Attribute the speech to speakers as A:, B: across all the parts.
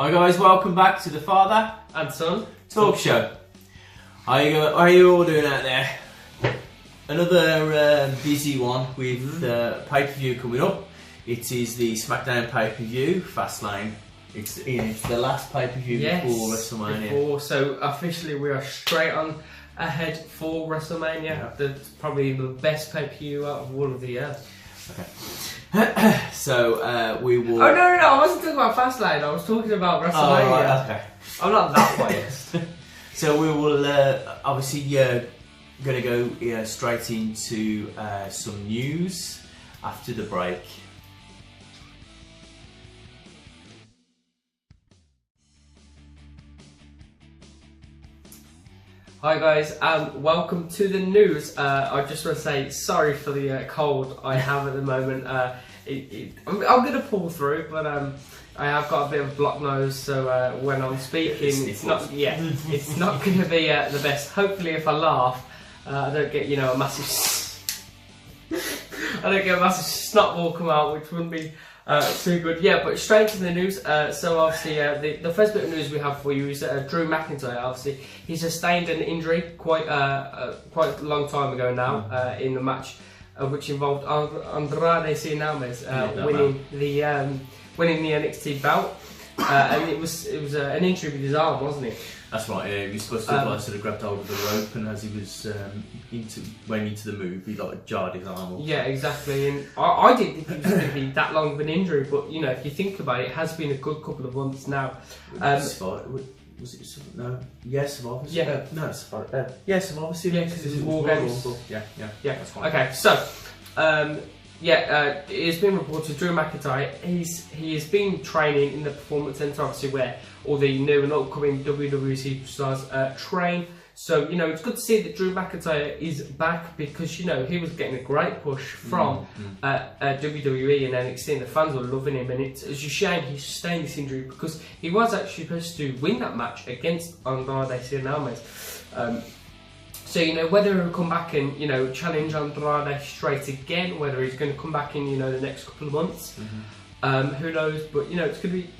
A: Hi guys, welcome back to the Father
B: and Son
A: Talk Show. How are you all doing out there? Another busy one with pay-per-view coming up. It is the Smackdown pay-per-view, Fastlane. It's the last pay-per-view before WrestleMania.
B: So officially we are straight on ahead for WrestleMania. Yeah. That's probably the best pay-per-view out of all of the year.
A: Okay. So we will...
B: Oh no, I wasn't talking about Fastlane, I was talking about WrestleMania.
A: Oh, right, okay.
B: I'm not that biased.
A: So we will obviously going to go straight into some news after the break.
B: Hi guys, welcome to the news. I just want to say sorry for the cold I have at the moment. I'm going to pull through, but I have got a bit of a blocked nose, so when I'm speaking, it's not going to be the best. Hopefully, if I laugh, I don't get a massive snot ball come out, which wouldn't be too good. Yeah, but straight to the news. So obviously, the first bit of news we have for you is Drew McIntyre. Obviously, he sustained an injury quite a long time ago now in the match, which involved Andrade Cien winning the NXT belt, and it was an injury with his arm, wasn't it?
A: That's right. Yeah, he was supposed to have sort of grabbed hold of the rope, and as he was went into the move, he jarred his arm off.
B: Yeah, exactly. And I didn't think it was going to be that long of an injury, but if you think about it, it has been a good couple of months now.
A: Was it no? Yes, Survivor.
B: Yeah.
A: No, Survivor. Yes, Survivor Series.
B: Yeah, because it was War Games.
A: Yeah.
B: That's fine. Okay, so. It's been reported Drew McIntyre, he has been training in the Performance Centre, obviously where all the new and upcoming WWE superstars train. So, it's good to see that Drew McIntyre is back because, he was getting a great push from WWE and NXT, and the fans were loving him. And it's a shame he sustained this injury because he was actually supposed to win that match against Andrade Cien. So, whether he'll come back and, challenge Andrade straight again, whether he's going to come back in, the next couple of months, who knows? But, it's going to be,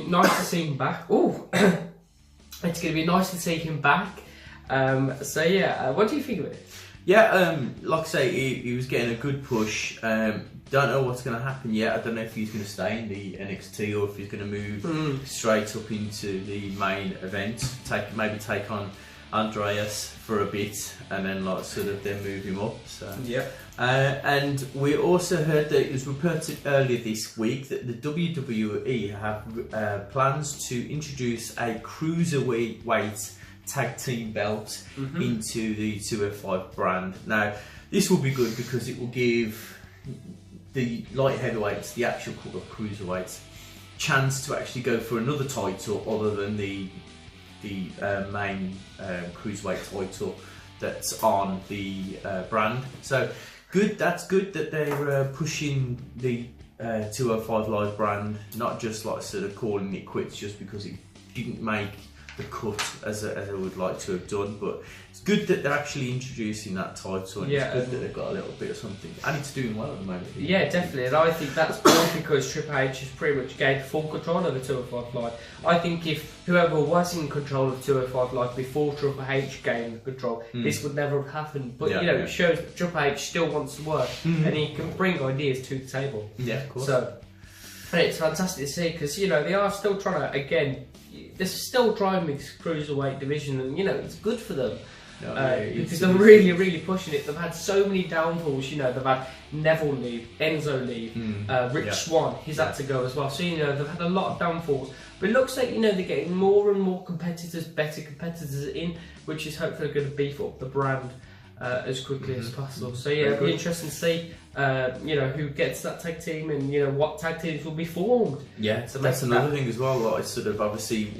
B: nice to see him back. Oh, it's going to be nice to see him back. What do you think of it?
A: Yeah, like I say, he was getting a good push. Don't know what's going to happen yet. I don't know if he's going to stay in the NXT or if he's going to move straight up into the main event, maybe take on Andreas for a bit and then then move him up. So
B: yeah.
A: And we also heard that it was reported earlier this week that the WWE have plans to introduce a cruiserweight tag team belt into the 205 brand. Now this will be good because it will give the light heavyweights, the actual cruiserweights, chance to actually go for another title other than the main cruiserweight title that's on the brand. So good. That's good that they're pushing the 205 Live brand, not just calling it quits just because it didn't make the cut as I would like to have done. But it's good that they're actually introducing that title, and it's good that they've got a little bit of something, and it's doing well at the moment.
B: Yeah, definitely, and I think that's both because Triple H has pretty much gained full control of the 205 Live. I think if whoever was in control of 205 Live before Triple H gained control, this would never have happened. But it shows that Triple H still wants to work, and he can bring ideas to the table.
A: Yeah, of course.
B: So, and it's fantastic to see because they are still trying to they're still driving this cruiserweight division, and it's good for them. Because they're really, really pushing it. They've had so many downfalls. They've had Neville leave, Enzo leave, Rich Swann, he's had to go as well. So they've had a lot of downfalls. But it looks like they're getting more and more competitors, better competitors in, which is hopefully going to beef up the brand as quickly as possible. So it'll be interesting to see who gets that tag team and what tag teams will be formed.
A: Yeah, so that's another thing as well. Like obviously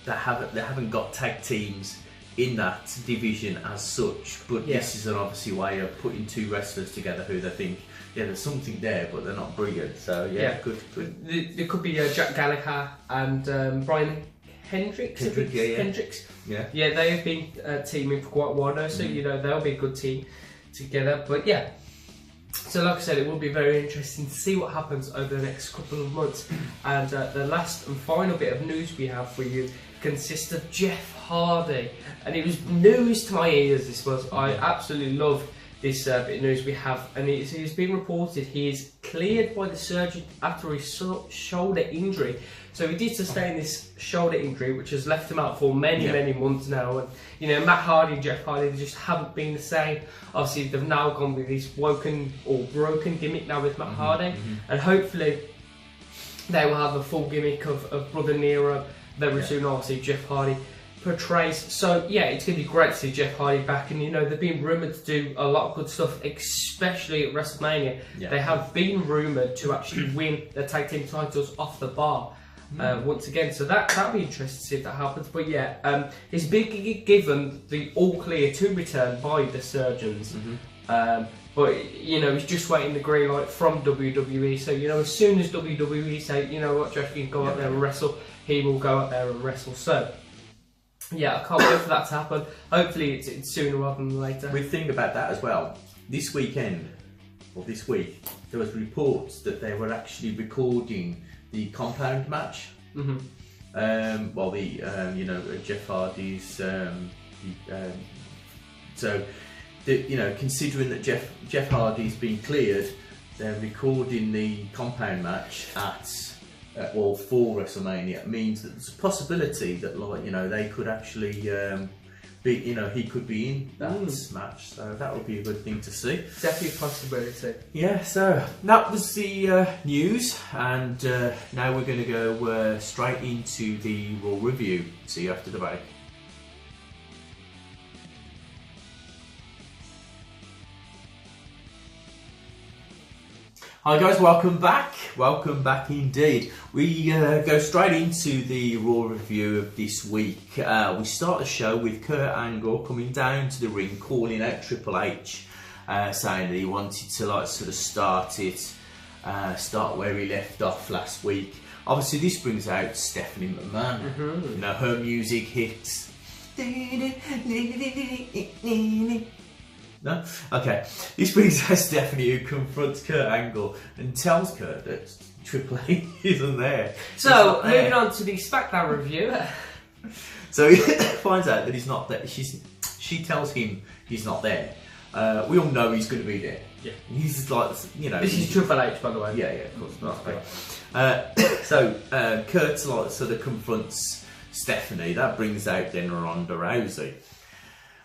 A: they haven't got tag teams in that division as such, but this is an obviously way of putting two wrestlers together who they think there's something there, but they're not brilliant. So good.
B: There could be Jack Gallagher and Brian Hendricks. Hendricks. Yeah, they have been teaming for quite a while now, so they'll be a good team together. But So like I said, it will be very interesting to see what happens over the next couple of months. And the last and final bit of news we have for you consists of Jeff Hardy. And it was news to my ears, this was. I absolutely love this bit of news we have. And it's been reported he is cleared by the surgeon after his shoulder injury. So he did sustain this shoulder injury, which has left him out for many months now. And you know, Matt Hardy and Jeff Hardy, they just haven't been the same. Obviously, they've now gone with this broken gimmick now with Matt Hardy, and hopefully they will have a full gimmick of Brother Nero very soon. Obviously, Jeff Hardy portrays. So yeah, it's going to be great to see Jeff Hardy back. And you know, they've been rumoured to do a lot of good stuff, especially at WrestleMania. They have been rumoured to actually win their tag team titles off the bar. Once again, so that'll be interesting to see if that happens. But yeah, he's been given the all clear to return by the surgeons. But you know, he's just waiting the green light from WWE. So you know, as soon as WWE say, you know what, Jeff, you can go out there and wrestle, he will go out there and wrestle. So yeah, I can't wait for that to happen. Hopefully, it's sooner rather than later.
A: We think about that as well. This weekend, or this week, there was reports that they were actually recording the compound match. Well, you know, Jeff Hardy's. So, you know, considering that Jeff Hardy's been cleared, they're recording the compound match for WrestleMania. It means that there's a possibility that, like, you know, they could actually you know, he could be in that match, so that would be a good thing to see.
B: Definitely a possibility.
A: Yeah, so that was the news, and now we're going to go straight into the Raw review. See you after the break. Hi guys, welcome back indeed. We go straight into the Raw review of this week. We start the show with Kurt Angle coming down to the ring, calling out Triple H, saying that he wanted to like sort of start where he left off last week. Obviously this brings out Stephanie McMahon. You know, her music hits. No? Okay. This brings out Stephanie, who confronts Kurt Angle and tells Kurt that Triple H isn't there.
B: So, moving on to the Smackdown review.
A: So he finds out that he's not there. She tells him he's not there. We all know he's going to be there.
B: Yeah.
A: He's just like, you know.
B: This is Triple H, by the way.
A: Yeah, of course. So Kurt like, sort of confronts Stephanie. That brings out then Ronda Rousey.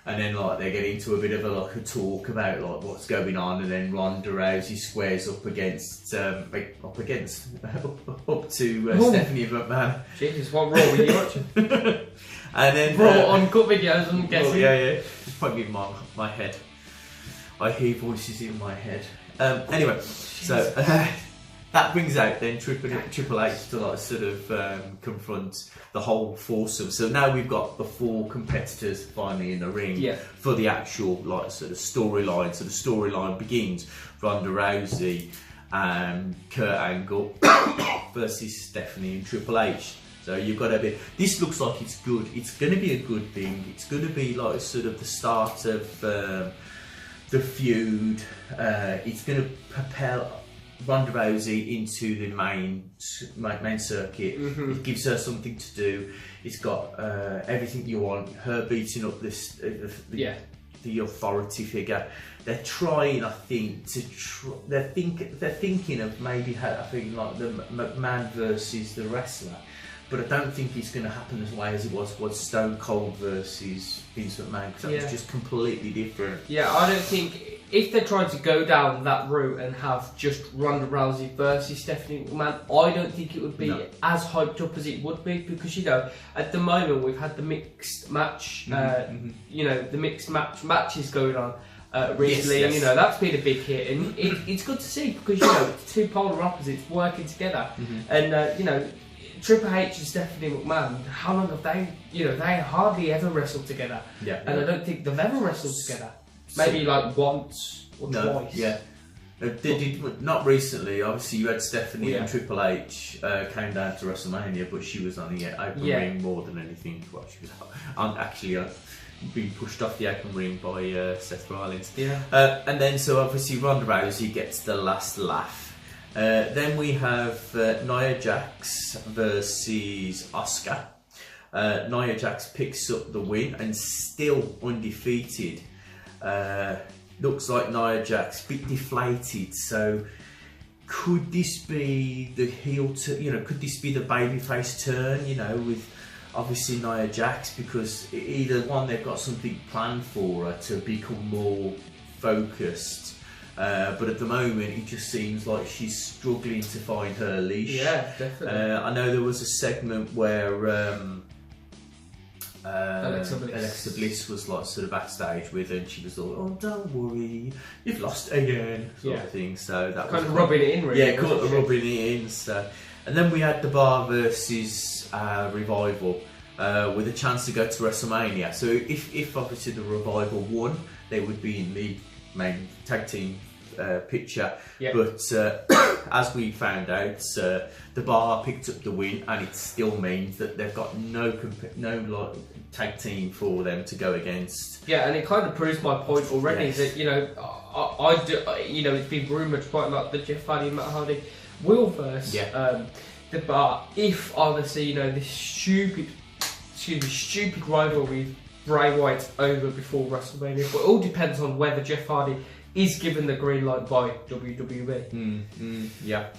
A: And then like they get into a bit of a talk about like what's going on, and then Ronda Rousey squares up against Stephanie McMahon.
B: Jesus, what Raw were you watching?
A: And then
B: Raw on cut videos, I'm guessing.
A: Yeah. It's probably in my head. I hear voices in my head. Anyway, so that brings out then Triple H to like sort of confront the whole foursome. So now we've got the four competitors finally in the ring for the actual like sort of storyline. So the storyline begins: Ronda Rousey and Kurt Angle versus Stephanie and Triple H. So you've got a bit. This looks like it's good. It's going to be a good thing. It's going to be like sort of the start of the feud. It's going to propel Ronda Rousey into the main circuit. It gives her something to do. It's got everything you want. Her beating up the authority figure. They're trying, I think, they're thinking of maybe having like the McMahon versus the wrestler. But I don't think it's going to happen as way as it was Stone Cold versus Vince McMahon, because that was just completely different.
B: Yeah, I don't think, if they're trying to go down that route and have just Ronda Rousey versus Stephanie McMahon, I don't think it would be as hyped up as it would be, because, you know, at the moment we've had the mixed match, you know, the mixed matches going on recently, and, you know, that's been a big hit, and it's good to see, because, you know, it's two polar opposites working together, and, you know, Triple H and Stephanie McMahon, how long have they, you know, they hardly ever wrestled together. And I don't think they've ever wrestled together. Maybe like once or twice.
A: Yeah. They did, not recently. Obviously, you had Stephanie and Triple H came down to WrestleMania, but she was on the open ring more than anything. Well, she was actually being pushed off the apron ring by Seth Rollins.
B: Yeah.
A: And then so obviously Ronda Rousey gets the last laugh. Then we have Nia Jax versus Asuka. Nia Jax picks up the win and still undefeated. Looks like Nia Jax a bit deflated. So could this be the heel turn? Could this be the babyface turn? With obviously Nia Jax, because either one, they've got something planned for her to become more focused. But at the moment, it just seems like she's struggling to find her leash.
B: Yeah, definitely.
A: I know there was a segment where
B: Alexa
A: Bliss was like sort of backstage with her, and she was all, "Oh, don't worry, you've lost again," sort of thing. So that
B: kind
A: was
B: of rubbing it in, really.
A: Yeah, kind of rubbing it in. So, and then we had the Bar versus Revival with a chance to go to WrestleMania. So if obviously the Revival won, they would be in the main tag team picture.
B: Yeah.
A: But as we found out, the Bar picked up the win, and it still means that they've got no tag team for them to go against.
B: Yeah, and it kind of proves my point already.
A: Yes.
B: That I do. It's been rumoured quite a lot that Jeff Hardy and Matt Hardy will verse the Bar. If obviously this stupid rivalry with Bray Wyatt over before WrestleMania, but it all depends on whether Jeff Hardy is given the green light by WWE.
A: Yeah.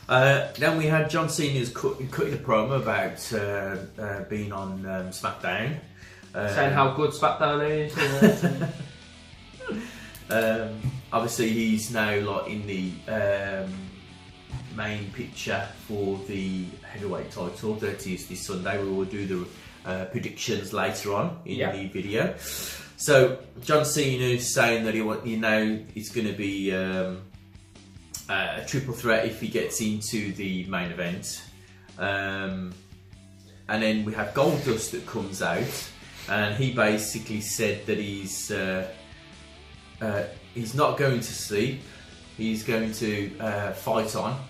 A: Then we had John Cena's cutting a promo about being on Smackdown.
B: Saying how good Smackdown is.
A: Obviously, he's now in the main picture for the heavyweight title. That is this Sunday. We will do the predictions later on in the video. So John Cena is saying that it's going to be a triple threat if he gets into the main event. And then we have Goldust that comes out, and he basically said that he's not going to sleep. He's going to fight on.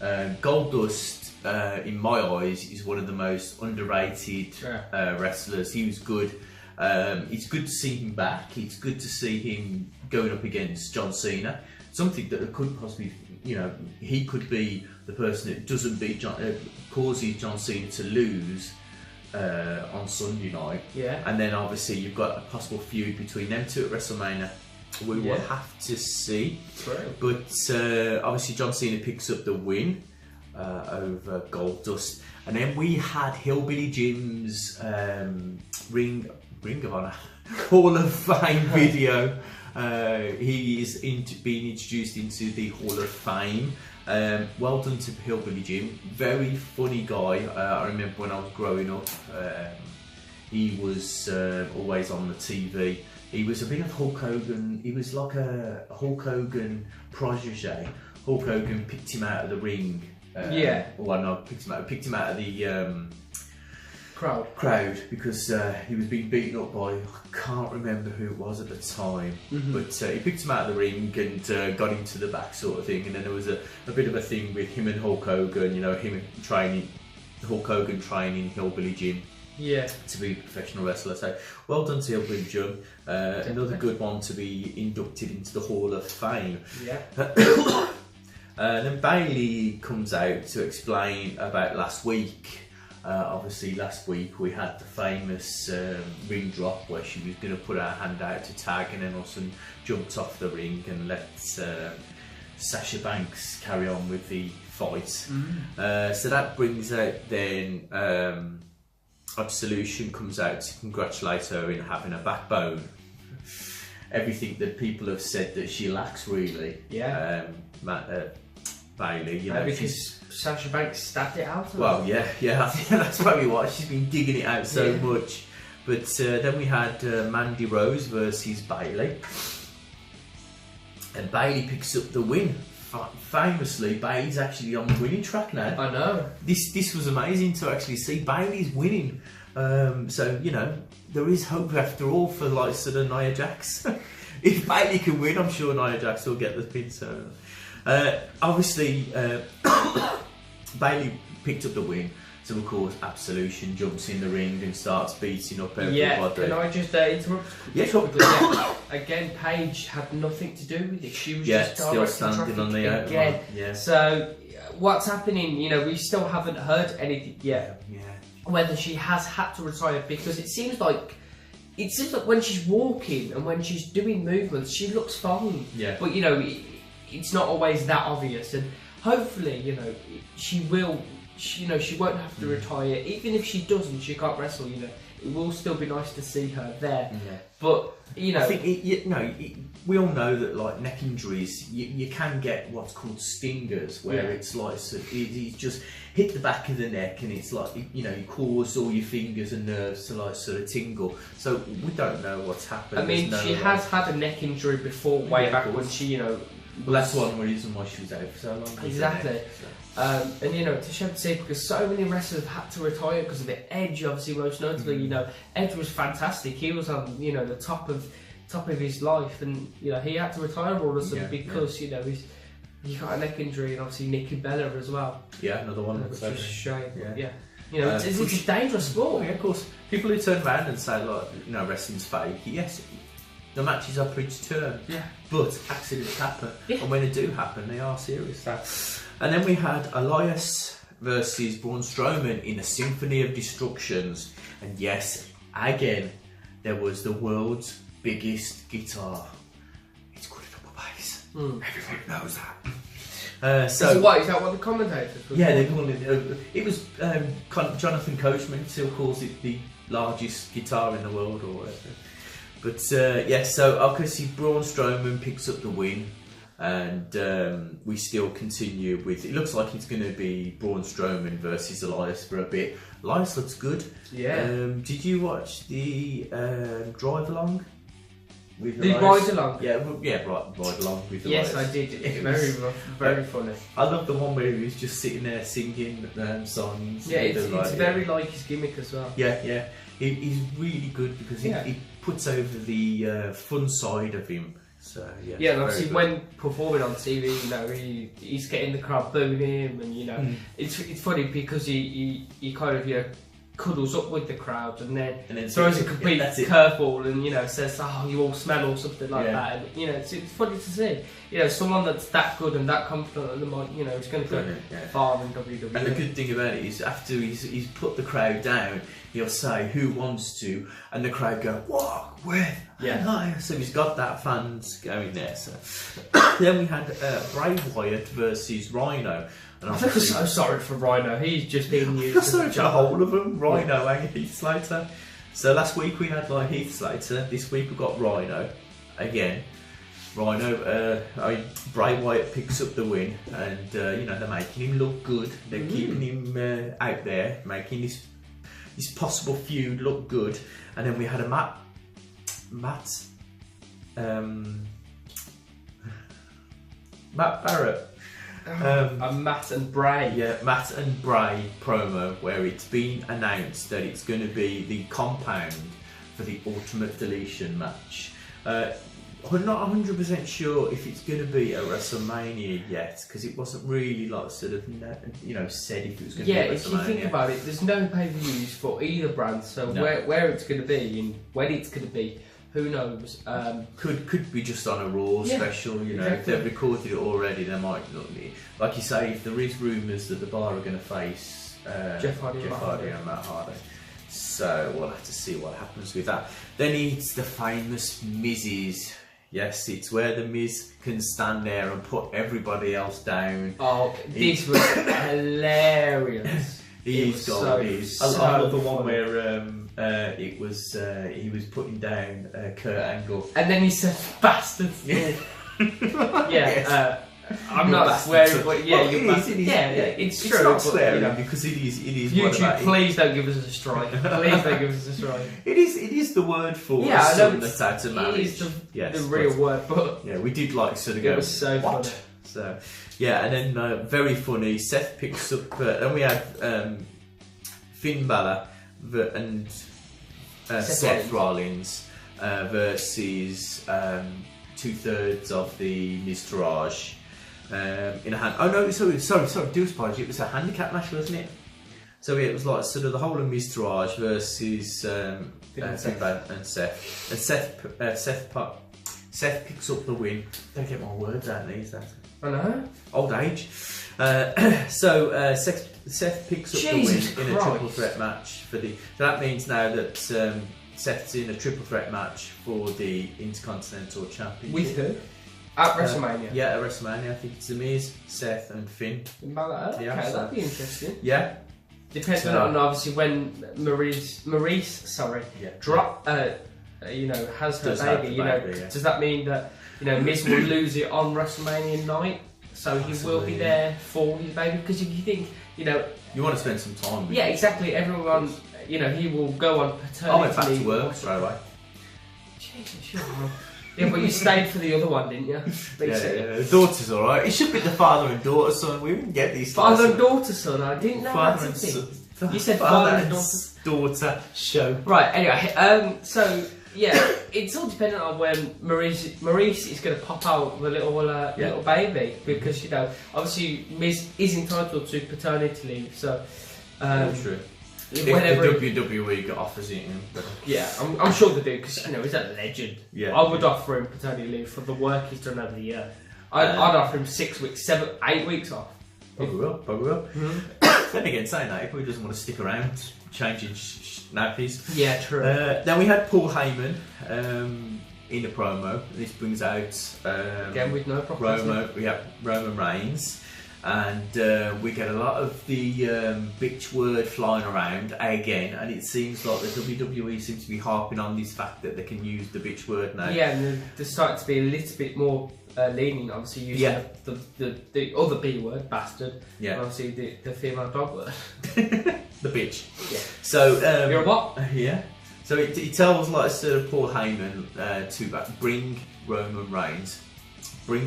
A: Goldust, in my eyes, is one of the most underrated wrestlers. He was good. It's good to see him back. It's good to see him going up against John Cena. Something that could possibly, he could be the person that doesn't beat causes John Cena to lose on Sunday night. Yeah. And then obviously you've got a possible feud between them two at WrestleMania. We will have to see. Right. But obviously John Cena picks up the win over Goldust. And then we had Hillbilly Jim's Ring of Honor Hall of Fame video. He is being introduced into the Hall of Fame. Well done to Hillbilly Jim. Very funny guy. I remember when I was growing up, he was always on the TV. He was a bit of Hulk Hogan. He was like a Hulk Hogan protege. Hulk Hogan picked him out of the ring. Well, no, picked him out of the crowd because he was being beaten up by, I can't remember who it was at the time, but he picked him out of the ring and got him to the back, sort of thing. And then there was a bit of a thing with him and Hulk Hogan. Hulk Hogan training Hillbilly Jim. Yeah, to be a professional wrestler. So well done to Hillbilly Jim. Another good one to be inducted into the Hall of Fame. Yeah. Then Bayley comes out to explain about last week. Obviously last week we had the famous ring drop where she was going to put her hand out to tag, and then all of a sudden jumped off the ring and let Sasha Banks carry on with the fight. So that brings out then Absolution comes out to congratulate her in having a backbone. Everything that people have said that she lacks, really. Yeah. Bayley,
B: because Sasha Banks stabbed it out.
A: Well, yeah, I think that's probably why she's been digging it out so much. But then we had Mandy Rose versus Bayley, and Bayley picks up the win. Famously, Bayley's actually on the winning track now.
B: I know.
A: This was amazing to actually see. Bayley's winning. So there is hope after all for sort of Nia Jax. If Bayley can win, I'm sure Nia Jax will get the pin. So. Obviously, Bayley picked up the win, So of course, Absolution jumps in the ring and starts beating up everybody.
B: Yeah, can I just interrupt?
A: Yeah, sure.
B: Again, Paige had nothing to do with it. She was
A: Yeah,
B: just
A: still
B: directing
A: standing
B: traffic
A: on the outside.
B: again.
A: Yeah.
B: So what's happening? You know, we still haven't heard anything yet.
A: Yeah.
B: Whether she has had to retire, because it seems like when she's walking and when she's doing movements, she looks fine.
A: Yeah.
B: But you know, it's not always that obvious, and hopefully, you know, she will. She won't have to retire. Even if she doesn't, she can't wrestle. You know, it will still be nice to see her there. Yeah. But you know,
A: I think we all know that like neck injuries, you can get what's called stingers, where it's like you just hit the back of the neck, and it's like you cause all your fingers and nerves to like sort of tingle. So we don't know what's happened.
B: I mean, she has had a neck injury before, way back when she, Well,
A: that's one reason why she was out for so long.
B: Exactly. And you know, it's a shame to say, because so many wrestlers have had to retire because of it. Edge, obviously, most notably. You know, Edge was fantastic. He was on the top of his life, and you know, he had to retire all of a sudden because you know he got a neck injury, and obviously Nikki Bella as well.
A: Yeah, another one.
B: Which is a shame. Yeah. You know, it's a dangerous sport.
A: Yeah, of course. People who turn around and say like, wrestling's fake. Yes, the matches are predetermined.
B: Yeah.
A: But accidents happen, and when they do happen, they are serious.
B: Yeah.
A: And then we had Elias versus Braun Strowman in a Symphony of Destructions, and yes, again, there was the world's biggest guitar. It's called a double bass. Everybody knows that.
B: So is that what the commentators were?
A: Yeah, they called it. It was Jonathan Coachman still calls it the largest guitar in the world or whatever. But so obviously Braun Strowman picks up the win, and we still continue with. It looks like it's going to be Braun Strowman versus Elias for a bit. Elias looks good.
B: Yeah.
A: Did you watch the drive along?
B: The ride along?
A: Yeah, ride along with
B: Elias. Yes, I did. It's very funny.
A: I love the one where he was just sitting there singing songs.
B: Yeah, it's very like his gimmick as well.
A: Yeah. He's really good because he puts over the fun side of him. So
B: yeah, and obviously when performing on TV, you know, he's getting the crowd booing him, and you know, it's funny because he kind of cuddles up with the crowd and then throws a complete curveball and says, "Oh, you all smell" or something like that. And it's funny to see. Someone that's that good and that confident on the mic, is going to go far in WWE.
A: And the good thing about it is, after he's put the crowd down, he'll say, "Who wants to?" and the crowd go, "What? Where?" So he's got that fans going there. So then we had Bray Wyatt versus Rhino. And
B: I feel so sorry for Rhino. He's just being used.
A: Sorry for the whole of them. Rhino and Heath Slater. So last week we had Heath Slater. This week we've got Rhino again. Rhino. Bray Wyatt picks up the win, and they're making him look good. They're keeping him out there, making this possible feud look good. And then we had a Matt Barrett.
B: A Matt and Bray.
A: Yeah, Matt and Bray promo where it's been announced that it's going to be the compound for the Ultimate Deletion match. I'm not 100% sure if it's going to be a WrestleMania yet, because it wasn't really said if it was going to be a WrestleMania.
B: If you think about it, there's no pay-per-views for either brand, so where it's going to be and when it's going to be, who knows?
A: Could be just on a Raw special, exactly. If they've recorded it already, they might not be. Like you say, if there is rumours that the Bar are going to face
B: Jeff Hardy
A: and Matt Hardy. So we'll have to see what happens with that. Then it's the famous Miz's. Yes, it's where the Miz can stand there and put everybody else down.
B: Oh, this was hilarious.
A: I love the one where he was putting down Kurt Angle,
B: and then he said bastards. I'm not swearing, but it's true.
A: It's not swearing because it is.
B: YouTube, please don't give us a strike. Please don't give us a strike.
A: It is the word for son that's out of marriage.
B: It is the real word, but
A: we did sort of go.
B: It was so funny.
A: So and then very funny. Seth picks up, and we had Finn Balor and Seth Rollins versus 2/3 of the Miztourage in a hand. Oh no, sorry, do apologize. It was a handicap match, wasn't it? So it was like sort of the whole of Miztourage versus
B: Finn and
A: Finn Balor and Seth. And Seth picks up the win. Don't get my words out these days.
B: I know.
A: Old age. Seth picks up
B: Jesus
A: the win in a
B: Christ.
A: triple threat match for the. So that means now that Seth's in a triple threat match for the Intercontinental Championship.
B: With who? At WrestleMania.
A: Yeah, at WrestleMania. I think it's The Miz, Seth, and Finn.
B: Okay,
A: Yeah, so-
B: that'd be interesting.
A: Yeah.
B: Depending
A: So-
B: on obviously when Maurice,
A: Yeah.
B: has her
A: Does have
B: baby.
A: the
B: You know,
A: baby, yeah.
B: does that mean that Miz will lose it on WrestleMania night? So he will be
A: Possibly.
B: there for his baby. Because if you think,
A: You want to spend some time with
B: yeah,
A: it.
B: exactly. Everyone, he will go on paternity
A: I went back to
B: leave.
A: work straight away.
B: Jesus, sure. Yeah, but you stayed for the other one, didn't you? Basically.
A: Yeah. The daughter's alright. It should be the father and daughter son. We wouldn't get these
B: Father
A: things.
B: and daughter, son. I didn't know
A: Father
B: that's a
A: and
B: thing.
A: son.
B: You said father and
A: daughter show.
B: Right, anyway, so yeah, it's all dependent on when Maurice is going to pop out with a little baby, because obviously Miz is entitled to paternity leave, so
A: True. If
B: whenever
A: the WWE offers it him, but
B: yeah, I'm sure they do, because he's a legend.
A: Yeah.
B: I would offer him paternity leave for the work he's done over the year. I'd offer him 6 weeks, 7, 8 weeks off.
A: probably will.
B: Mm-hmm.
A: Then again, saying that, he probably doesn't want to stick around changing nappies.
B: Yeah, true.
A: Then we had Paul Heyman in a promo. This brings out
B: Again with no problem.
A: Roman Reigns, and we get a lot of the bitch word flying around again, and it seems like the WWE seems to be harping on this fact that they can use the bitch word now.
B: Yeah, and they're starting to be a little bit more lenient, obviously using the other B word, bastard,
A: Yeah.
B: and obviously the female dog word.
A: The bitch.
B: Yeah.
A: So
B: You're a what?
A: Yeah. So it tells like sort of Paul Heyman to bring Roman Reigns, bring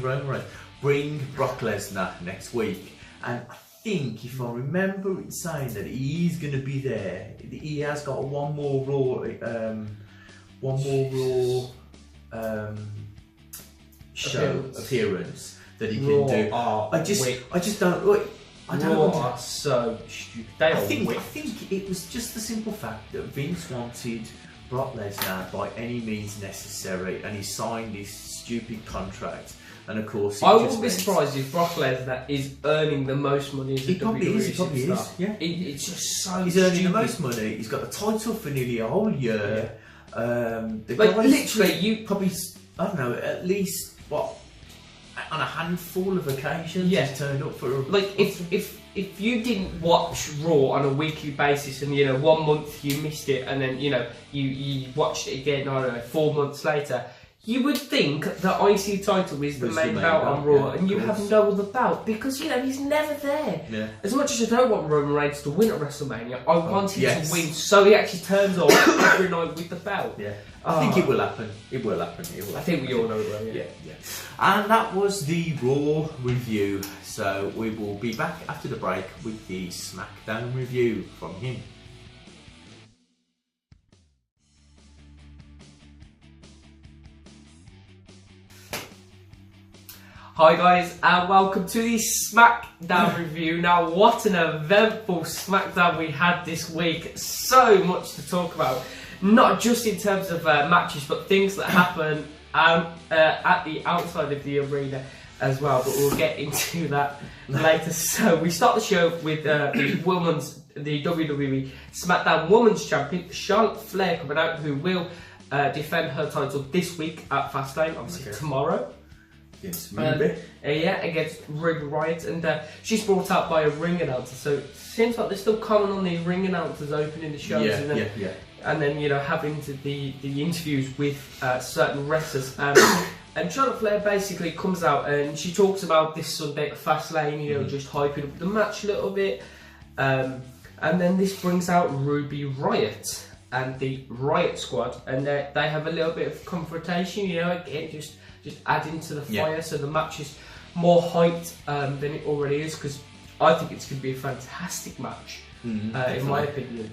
A: Brock Lesnar next week, and I think if I remember it saying that he's going to be there, he has got one more Raw show appearance that he can do. I just don't. I don't
B: Raw
A: want to.
B: are so stupid. They
A: I
B: are
A: think
B: wicked.
A: it was just the simple fact that Vince wanted Brock Lesnar by any means necessary, and he signed this stupid contract. And of course,
B: I wouldn't be surprised if Brock Lesnar is earning the most money as a
A: He probably
B: WWE
A: is. He probably
B: superstar.
A: is. Yeah,
B: It's just so
A: he's
B: stupid.
A: earning the most money. He's got the title for nearly a whole year. The
B: Like,
A: guys
B: literally, you-
A: probably I don't know at least on a handful of occasions
B: Yeah.
A: he's turned up for.
B: Like if you didn't watch Raw on a weekly basis, and 1 month you missed it, and then you watched it again, I don't know, 4 months later, you would think the IC title is the main belt on Raw,
A: yeah,
B: and you
A: of course.
B: have no other belt, because he's never there.
A: Yeah.
B: As much as I don't want Roman Reigns to win at WrestleMania, I want him
A: yes.
B: to win so he actually turns on every night with the belt.
A: Yeah, I think it will happen. It will happen.
B: I think we all know it will.
A: Yeah. And that was the Raw review. So we will be back after the break with the Smackdown review from him.
B: Hi guys, and welcome to the Smackdown review. Now, what an eventful Smackdown we had this week. So much to talk about, not just in terms of matches, but things that happen at the outside of the arena as well. But we'll get into that later. So we start the show with the WWE Smackdown Women's Champion Charlotte Flair coming out, who will defend her title this week at Fastlane, obviously tomorrow.
A: Yes,
B: against Ruby Riott, and she's brought out by a ring announcer. So it seems like they're still common on the ring announcers opening the shows, and then having the interviews with certain wrestlers. And Charlotte Flair basically comes out and she talks about this Sunday at Fastlane, just hyping up the match a little bit, and then this brings out Ruby Riott and the Riott Squad, and they have a little bit of confrontation. Again, just adding to the fire, so the match is more hyped than it already is, because I think it's going to be a fantastic match, in my opinion.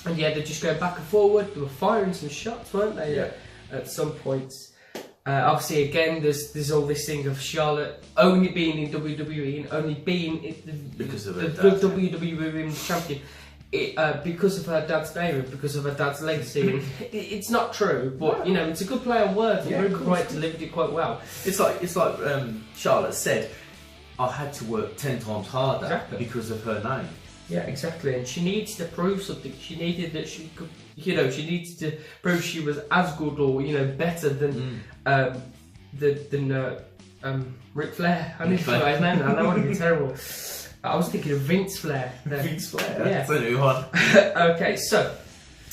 B: And they're just going back and forward. They were firing some shots, weren't they? At some points. Obviously, again, there's all this thing of Charlotte only being in WWE and only being
A: because of
B: the WWE Women's Champion. Because of her dad's name and because of her dad's legacy. And it's not true, but you know, it's a good play on words. Yeah, Ruby Riott delivered it quite well.
A: It's like Charlotte said, I had to work 10 times harder because of her name.
B: Yeah, exactly. And she needed to prove something. She needed that she could, you know, she needed to prove she was as good or, you know, better than Ric Flair. I need to forget his name now. That would be terrible. I was thinking of Vince Flair.
A: Vince Flair?
B: Yeah.
A: That's a new one.
B: Okay, so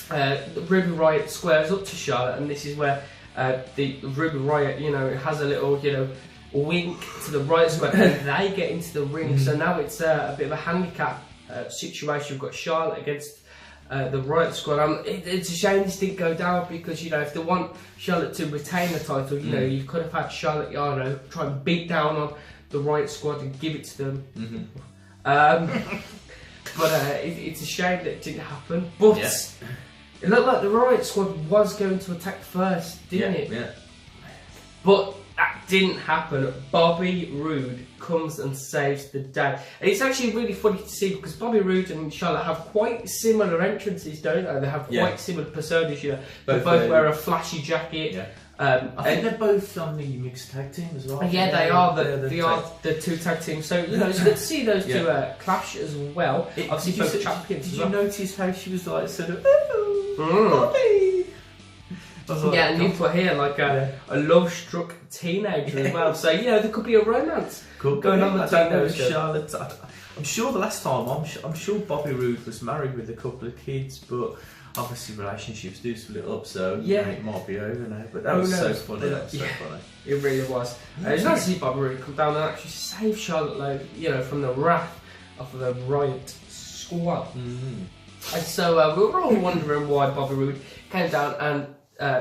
B: Ruby Riott squares up to Charlotte, and this is where the Ruby Riott, you know, has a little, you know, wink to the Riott squad, and they get into the ring. So now it's a bit of a handicap situation. We've got Charlotte against the Riott squad. It's a shame this didn't go down because, you know, if they want Charlotte to retain the title, you know, you could have had Charlotte Yano try and beat down on the Riott squad and give it to them. But it's a shame that it didn't happen. But it looked like the Riott squad was going to attack first, didn't it?
A: Yeah.
B: But that didn't happen. Bobby Roode comes and saves the day. And it's actually really funny to see because Bobby Roode and Charlotte have quite similar entrances, don't they? They have quite similar personas. You know, they both wear a flashy jacket.
A: Yeah. I think they're both on the mixed tag team as well.
B: Yeah, they are the two tag teams. So you know, it's good to see those two clash as well. Obviously, both champions.
A: Did you notice how she was like sort of Bobby?
B: Like, and you put here like a love-struck teenager as well. So you know, there could be a romance going on between those two.
A: Charlotte. I'm sure the last time I'm sure Bobby Roode was married with a couple of kids, but obviously relationships do split up, so it might be over now. But that was so funny. That was so funny. It
B: really was. It's nice to see Bobby Roode come down and actually save Charlotte, like, you know, from the wrath of the Riott squad. And so we were all wondering why Bobby Roode came down and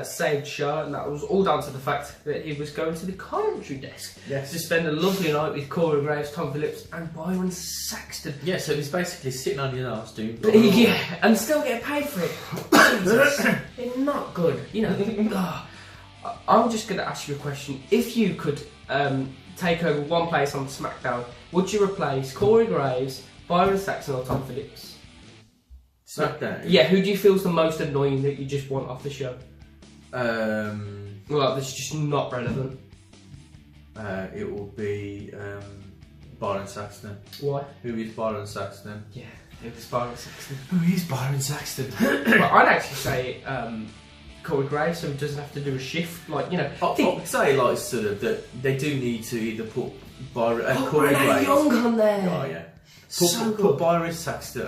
B: saved Charlotte, and that was all down to the fact that he was going to the commentary desk to spend a lovely night with Corey Graves, Tom Phillips and Byron Saxton.
A: Yeah, so he's basically sitting on your arse doing
B: and still getting paid for it. Jesus, it's not good. You know, I'm just going to ask you a question. If you could take over one place on Smackdown, would you replace Corey Graves, Byron Saxton or Tom Phillips?
A: Smackdown?
B: Yeah, who do you feel is the most annoying that you just want off the show? Well, that's just not relevant.
A: It will be Byron Saxton.
B: Why?
A: Who is Byron Saxton?
B: Yeah, it was Byron Saxton.
A: Who is Byron Saxton?
B: Well, I'd actually say Corey Graves, so he doesn't have to do a shift. Like, you know,
A: I'd say like sort of that they do need to either put Corey Graves
B: Young on there.
A: Oh yeah. Put Byron Saxton.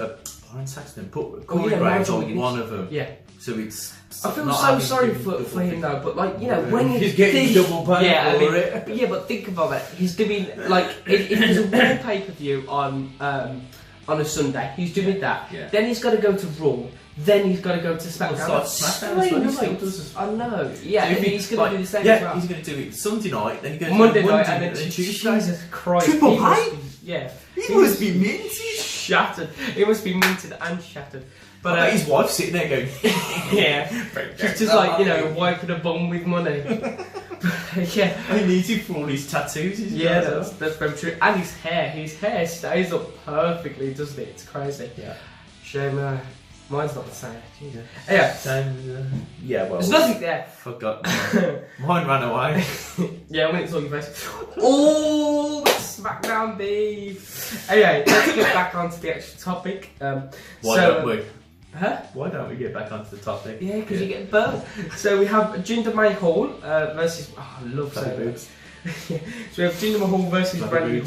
A: Put Corey Graves on one of them.
B: Yeah.
A: So it's.
B: I feel so sorry for him though, but like, you know, when
A: he's getting double pay for it.
B: Yeah, but think about it. He's doing like if there's a Raw pay-per-view on a Sunday, he's doing that. Yeah. Then he's got to go to Raw. Then he's got to go to SmackDown. I know. Yeah, and he's going to do the same as well.
A: He's going to do it Sunday night. Then he goes
B: Monday night and then Tuesday. Jesus Christ!
A: Triple pay?
B: Yeah.
A: He must be minted.
B: Shattered. He must be minted and shattered.
A: But I bet his wife's sitting there going,
B: yeah, she's just like, you know, wiping a bum with money. Yeah,
A: he needs it for all his tattoos.
B: Yeah, that's very true. And his hair stays up perfectly, doesn't it? It's crazy.
A: Yeah.
B: Shame, mine's not the same. Yeah.
A: Yeah, well.
B: There's nothing there.
A: Forgot. Mine ran away.
B: Yeah, when it's on your face. Oh, Smackdown beef. Anyway, let's get back onto the actual topic.
A: Why don't we?
B: Huh?
A: Why don't we get back onto the topic?
B: Yeah, because you get burnt. So we have Jinder Mahal versus. Oh, I love saying boobs. So we have Jinder Mahal versus Randy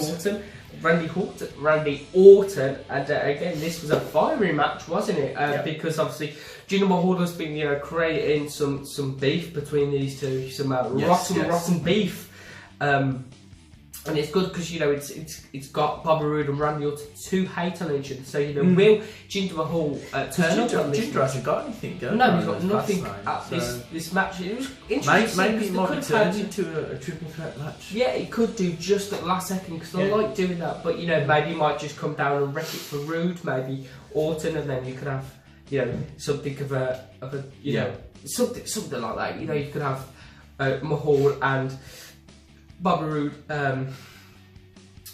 B: Orton, and again, this was a fiery match, wasn't it? Because obviously Jinder Mahal has been, you know, creating some beef between these two, some rotten beef. And it's good because, you know, it's got Bobby Roode and Randy Orton to hate on each other. So, you know, will Jinder Mahal turn up on this?
A: Jinder hasn't got anything going.
B: No, he's got nothing at this match. It was interesting.
A: Maybe it might be turned into a triple threat match.
B: Yeah, it could do just at the last second because I like doing that. But, you know, maybe it might just come down and wreck it for Roode, maybe Orton, and then you could have, you know, something of a you know, something like that. You know, you could have Mahal and Bobby Roode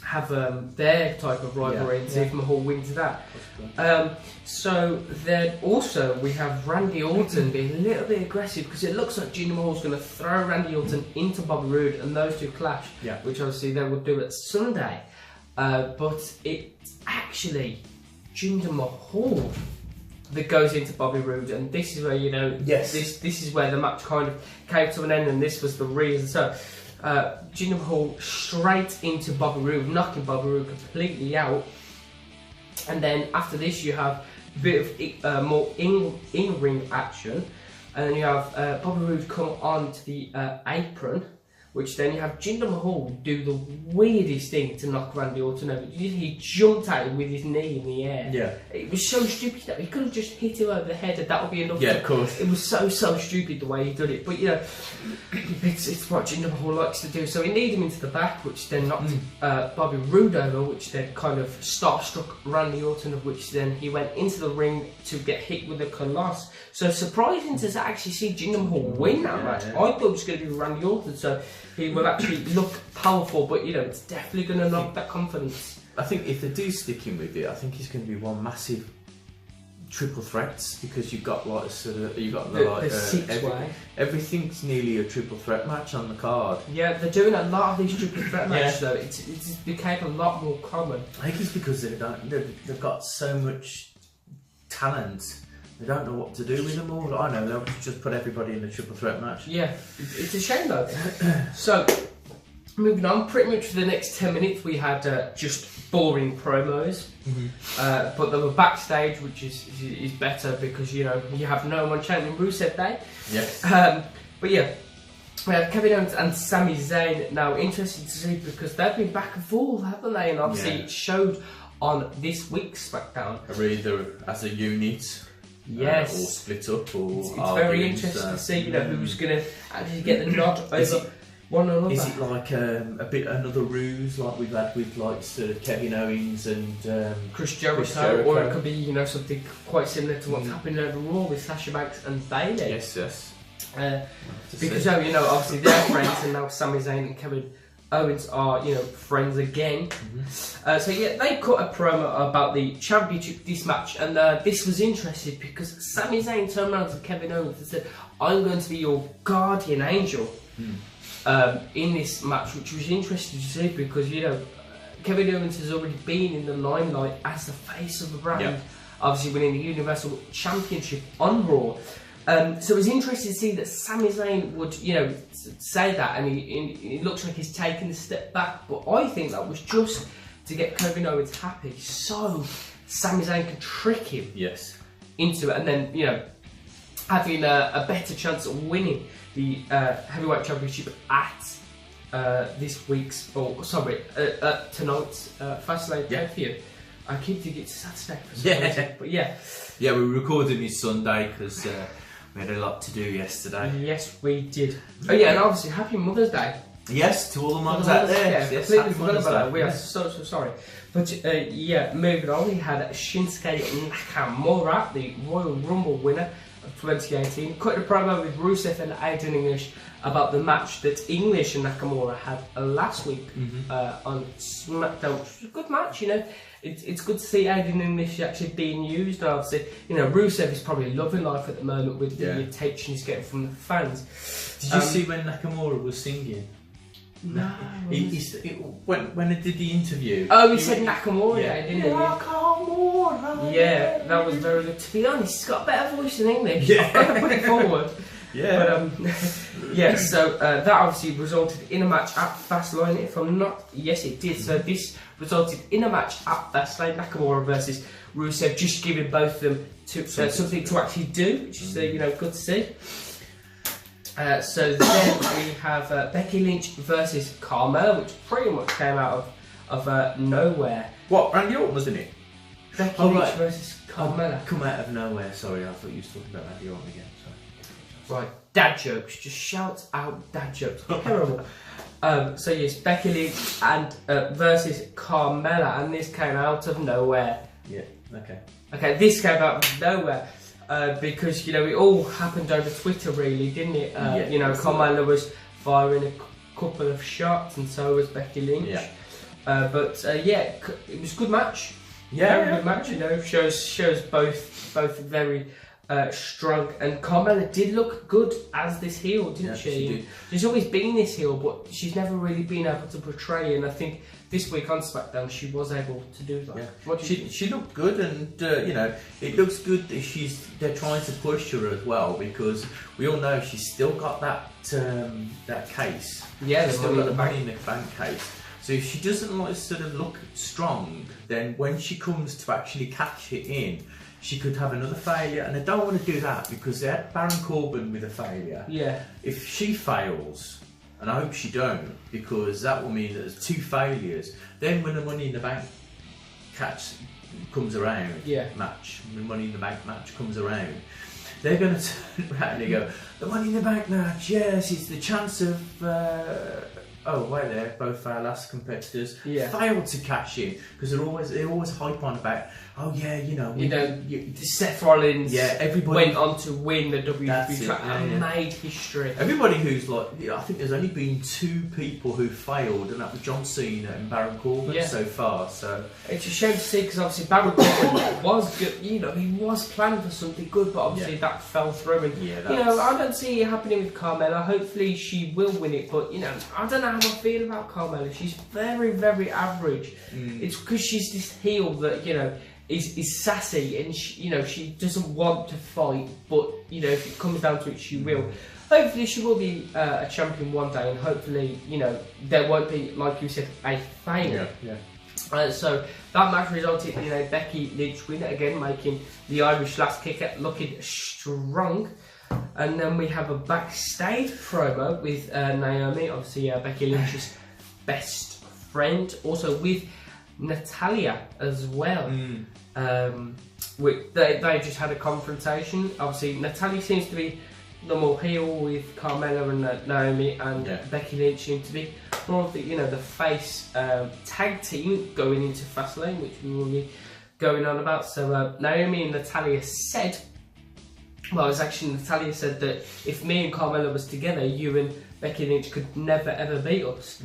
B: have their type of rivalry, and see if Mahal wins that. So then also we have Randy Orton being a little bit aggressive, because it looks like Jinder Mahal's going to throw Randy Orton into Bobby Roode and those two clash, which obviously they will do at Sunday. But it's actually Jinder Mahal that goes into Bobby Roode, and this is where, you know, this is where the match kind of came to an end, and this was the reason. So Jinder Mahal straight into Bobby Roode, knocking Bobby Roode completely out. And then after this you have a bit of more in-ring action, and then you have Bobby Roode come onto the apron, which then you have Jinder Mahal do the weirdest thing to knock Randy Orton over. He jumped at him with his knee in the air.
A: Yeah.
B: It was so stupid that he could have just hit him over the head and that would be enough.
A: Yeah, of course.
B: It was so stupid the way he did it. But, you know, it's what Jinder Mahal likes to do. So he kneed him into the back, which then knocked Bobby Roode over, which then kind of starstruck Randy Orton, of which then he went into the ring to get hit with a Colossus. So surprising to actually see Jinder Mahal win that match. I thought it was going to be Randy Orton, so he will actually look powerful, but, you know, it's definitely going to knock that confidence.
A: I think if they do stick him with it, I think it's going to be one massive triple threats, because you've got like
B: the six-way.
A: Everything's nearly a triple threat match on the card.
B: Yeah, they're doing a lot of these triple threat matches though. It's became a lot more common.
A: I think it's because they've got so much talent. They don't know what to do with them all. I know, they'll just put everybody in a triple threat match. Yeah,
B: it's a shame though. So, moving on, pretty much for the next 10 minutes we had just boring promos. But they were backstage, which is better, because, you know, you have no one chanting Rusev Day.
A: Yes.
B: But yeah, we have Kevin Owens and Sami Zayn. Now, interesting to see, because they've been back and forth, haven't they? And obviously it showed on this week's Smackdown.
A: Either as a unit.
B: Yes.
A: Or split up, or
B: it's very interesting to see, you know, who's going to actually get the nod over one another.
A: Is it like another ruse like we've had with like sort of Kevin Owens and
B: Chris Jericho, or it could be, you know, something quite similar to what's happening over Raw with Sasha Banks and Bayley.
A: Yes.
B: Because you know, obviously they're friends, and now Sami Zayn and Kevin Owens are, you know, friends again. So yeah, they cut a promo about the championship this match, and this was interesting because Sami Zayn turned around to Kevin Owens and said, "I'm going to be your guardian angel in this match," which was interesting to see, because, you know, Kevin Owens has already been in the limelight as the face of the brand, obviously winning the Universal Championship on Raw. So it was interesting to see that Sami Zayn would, you know, say that, and it looks like he's taken a step back. But I think that was just to get Kevin Owens happy, so Sami Zayn can trick him into it, and then, you know, having a better chance of winning the heavyweight championship at this week's, at tonight's Fastlane pay-per-view. I keep thinking it's Saturday for some reason, but yeah, we're
A: recording this Sunday because we had a lot to do yesterday.
B: Yes, we did. Oh yeah, and obviously Happy Mother's Day.
A: Yes, to all the mums out there.
B: Yeah, completely forgot about that. We are so sorry. But yeah, moving on, we had Shinsuke Nakamura, the Royal Rumble winner of 2018, cut a promo with Rusev and Adrian English about the match that English and Nakamura had last week on Smackdown, which was a good match, you know. It's good to see Adrian English actually being used, and obviously, you know, Rusev is probably loving life at the moment with the attention he's getting from the fans.
A: Did you see when Nakamura was singing?
B: No.
A: When he did the interview.
B: Oh, he said Nakamura, didn't he?
A: Nakamura.
B: Yeah, that was very good. To be honest, he's got a better voice than English. I've got to put it forward.
A: Yeah.
B: But, yeah, so that obviously resulted in a match at Fastlane. If I'm not, yes, it did. So this resulted in a match at Fastlane, Nakamura versus Rusev, just giving both of them something to actually do, which is you know, good to see. So then we have Becky Lynch versus Carmella, which pretty much came out of nowhere.
A: What, Randy Orton, wasn't it?
B: Becky Lynch versus Carmella.
A: Come out of nowhere. Sorry, I thought you were talking about Randy Orton again.
B: Right, dad jokes. Just shout out dad jokes. Terrible. So yes, Becky Lynch and versus Carmella, and this came out of nowhere.
A: Yeah. Okay.
B: Okay, this came out of nowhere. because it all happened over Twitter, really, didn't it? Carmella was firing a couple of shots, and so was Becky Lynch.
A: Yeah.
B: It was a good match.
A: Yeah,
B: good match. Shows both very strong, and Carmella did look good as this heel, didn't she?
A: Did.
B: She's always been this heel, but she's never really been able to portray. And I think this week on Smackdown, she was able to do that.
A: Yeah. She looked good, and it looks good that they're trying to push her as well, because we all know she's still got that case.
B: Yeah,
A: she's still got the Money in the Bank case. So if she doesn't sort of look strong, then when she comes to actually catch it in, she could have another failure, and I don't want to do that, because they had Baron Corbin with a failure.
B: Yeah.
A: If she fails, and I hope she don't, because that will mean that there's 2 failures. Then when the Money in the Bank comes around, when Money in the Bank match comes around, they're going to turn around and go, the Money in the Bank match, yes, it's the chance of. Both our last competitors failed to cash in, because they always hype on about,
B: Seth Rollins
A: everybody
B: went on to win the WWE title and made history.
A: Everybody who's I think there's only been 2 people who failed, and that was John Cena and Baron Corbin so far. So
B: it's a shame to see, because obviously Baron Corbin was good. He was planning for something good, but obviously that fell through. And I don't see it happening with Carmella. Hopefully she will win it, but I don't know how I feel about Carmella. She's very, very average. It's because she's this heel that is sassy, and she doesn't want to fight, but if it comes down to it, she will. Hopefully she will be a champion one day, and hopefully there won't be, like you said, a failure. So that match resulted in a Becky Lynch win, again making the Irish last kicker looking strong. And then we have a backstage promo with Naomi, obviously Becky Lynch's best friend, also with Natalia as well. They just had a confrontation. Obviously Natalia seems to be the more heel, with Carmella and Naomi, and Becky Lynch seem to be more of the the face tag team going into Fastlane, which we will be going on about. So Naomi and Natalia said, well, it's actually Natalia said that if me and Carmella was together, you and Becky Lynch could never ever beat us.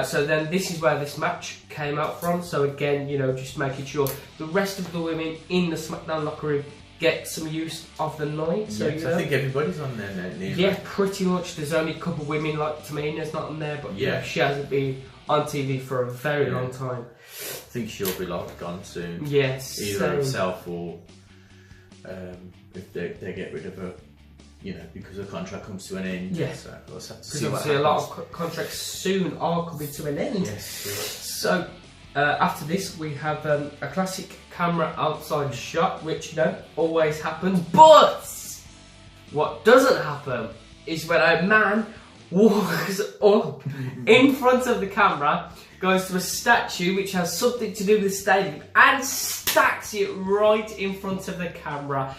B: So then this is where this match came out from. So again, just making sure the rest of the women in the Smackdown locker room get some use of the night. So
A: I think everybody's on there now.
B: Yeah, pretty much. There's only a couple of women, like Tamina's not on there, but she hasn't been on TV for a very long time.
A: I think she'll be gone soon.
B: Yes.
A: Either herself or if they get rid of her, because the contract comes to an end.
B: Yes.
A: So we'll have to
B: see.
A: Because
B: obviously a lot of contracts soon are coming to an end.
A: Yes.
B: So after this, we have a classic camera outside shot, which always happens. But what doesn't happen is when a man walks up in front of the camera, goes to a statue which has something to do with the stadium, and stacks it right in front of the camera.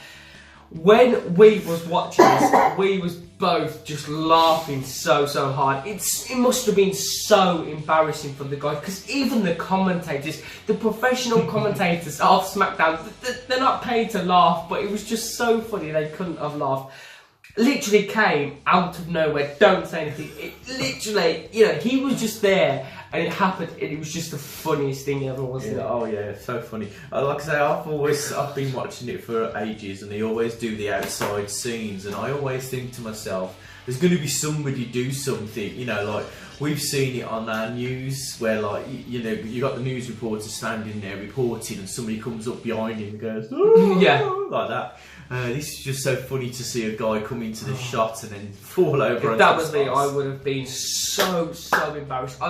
B: When we was watching this, we was both just laughing so hard. It must have been so embarrassing for the guy, because even the commentators, the professional commentators of SmackDown, they're not paid to laugh, but it was just so funny they couldn't have laughed. Literally came out of nowhere, don't say anything. It literally, he was just there, and it happened, and it was just the funniest thing ever, wasn't it?
A: Oh yeah, so funny. Like I say, I've been watching it for ages, and they always do the outside scenes, and I always think to myself, there's going to be somebody do something, like we've seen it on our news, where you got the news reporter standing there reporting, and somebody comes up behind him and goes, oh, like that. This is just so funny to see a guy come into the shot and then fall over.
B: If that was me, I would have been so embarrassed.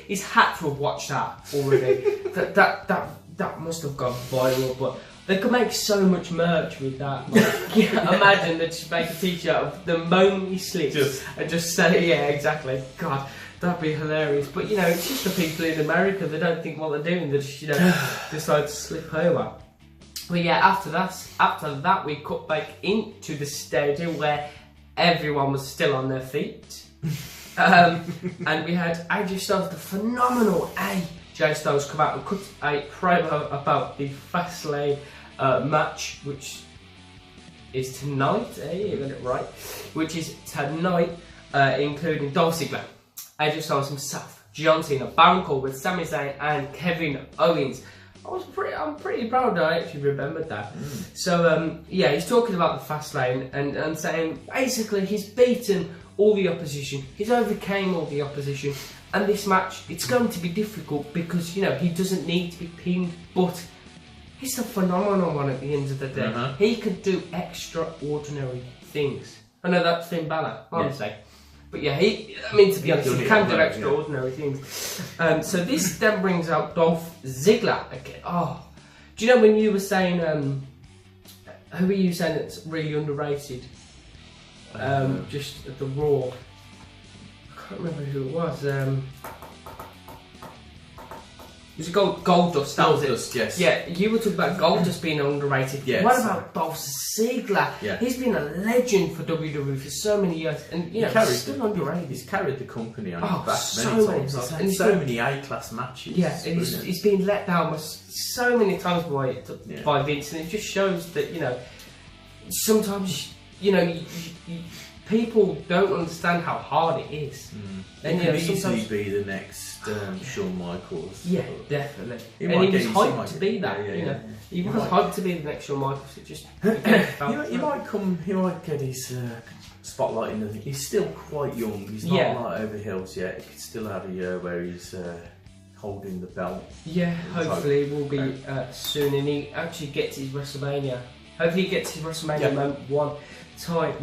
B: He's had to have watched that already. that must have gone viral. But they could make so much merch with that. Imagine they just make a t-shirt of the moment he slips and just say, yeah, exactly. God, that'd be hilarious. But it's just the people in America. They don't think what they're doing. They just decide to slip over. But yeah, after that, we cut back into the stadium where everyone was still on their feet. And we had AJ Styles, the phenomenal AJ Styles, come out and cut a promo about the Fastlane match, which is tonight. Hey, you got it right. Which is tonight, including Dolph Ziggler, AJ Styles himself, John Cena, Baron Corbin, Sami Zayn, and Kevin Owens. I'm pretty proud I actually remembered that. So yeah, he's talking about the fast lane and saying basically he's beaten all the opposition, he's overcame all the opposition, and this match, it's going to be difficult because, you know, he doesn't need to be pinned, but he's a phenomenal one at the end of the day. He can do extraordinary things. I know that's Finn Balor, honestly. But yeah, I mean, to be honest, he can do extraordinary things. So this then brings out Dolph Ziggler again. Oh, do you know when you were saying, who are you saying that's really underrated? Just at the Raw. I can't remember who it was. It was Goldust.
A: Goldust, yes.
B: Yeah, you were talking about Goldust being underrated.
A: Yes.
B: What about Dolph Ziggler?
A: Yeah.
B: He's been a legend for WWE for so many years, and you know, he's still underrated.
A: He's carried the company on his back
B: so
A: many
B: many
A: times.
B: times.
A: He's
B: And
A: had so many A-class matches.
B: Yeah, and he's been let down so many times by Vince, and it just shows that, you know, sometimes, you know, people don't understand how hard it is.
A: And he could easily be the next Shawn Michaels.
B: Yeah, definitely.
A: He
B: was hyped to be that. You know, he was hyped to be the next Shawn Michaels. It just
A: he might get his spotlight in. He's still quite young. He's not like over hills yet. He could still have a year where he's holding the belt. Yeah,
B: hopefully it will be soon, and he actually gets his WrestleMania. Hopefully he gets his WrestleMania moment one time.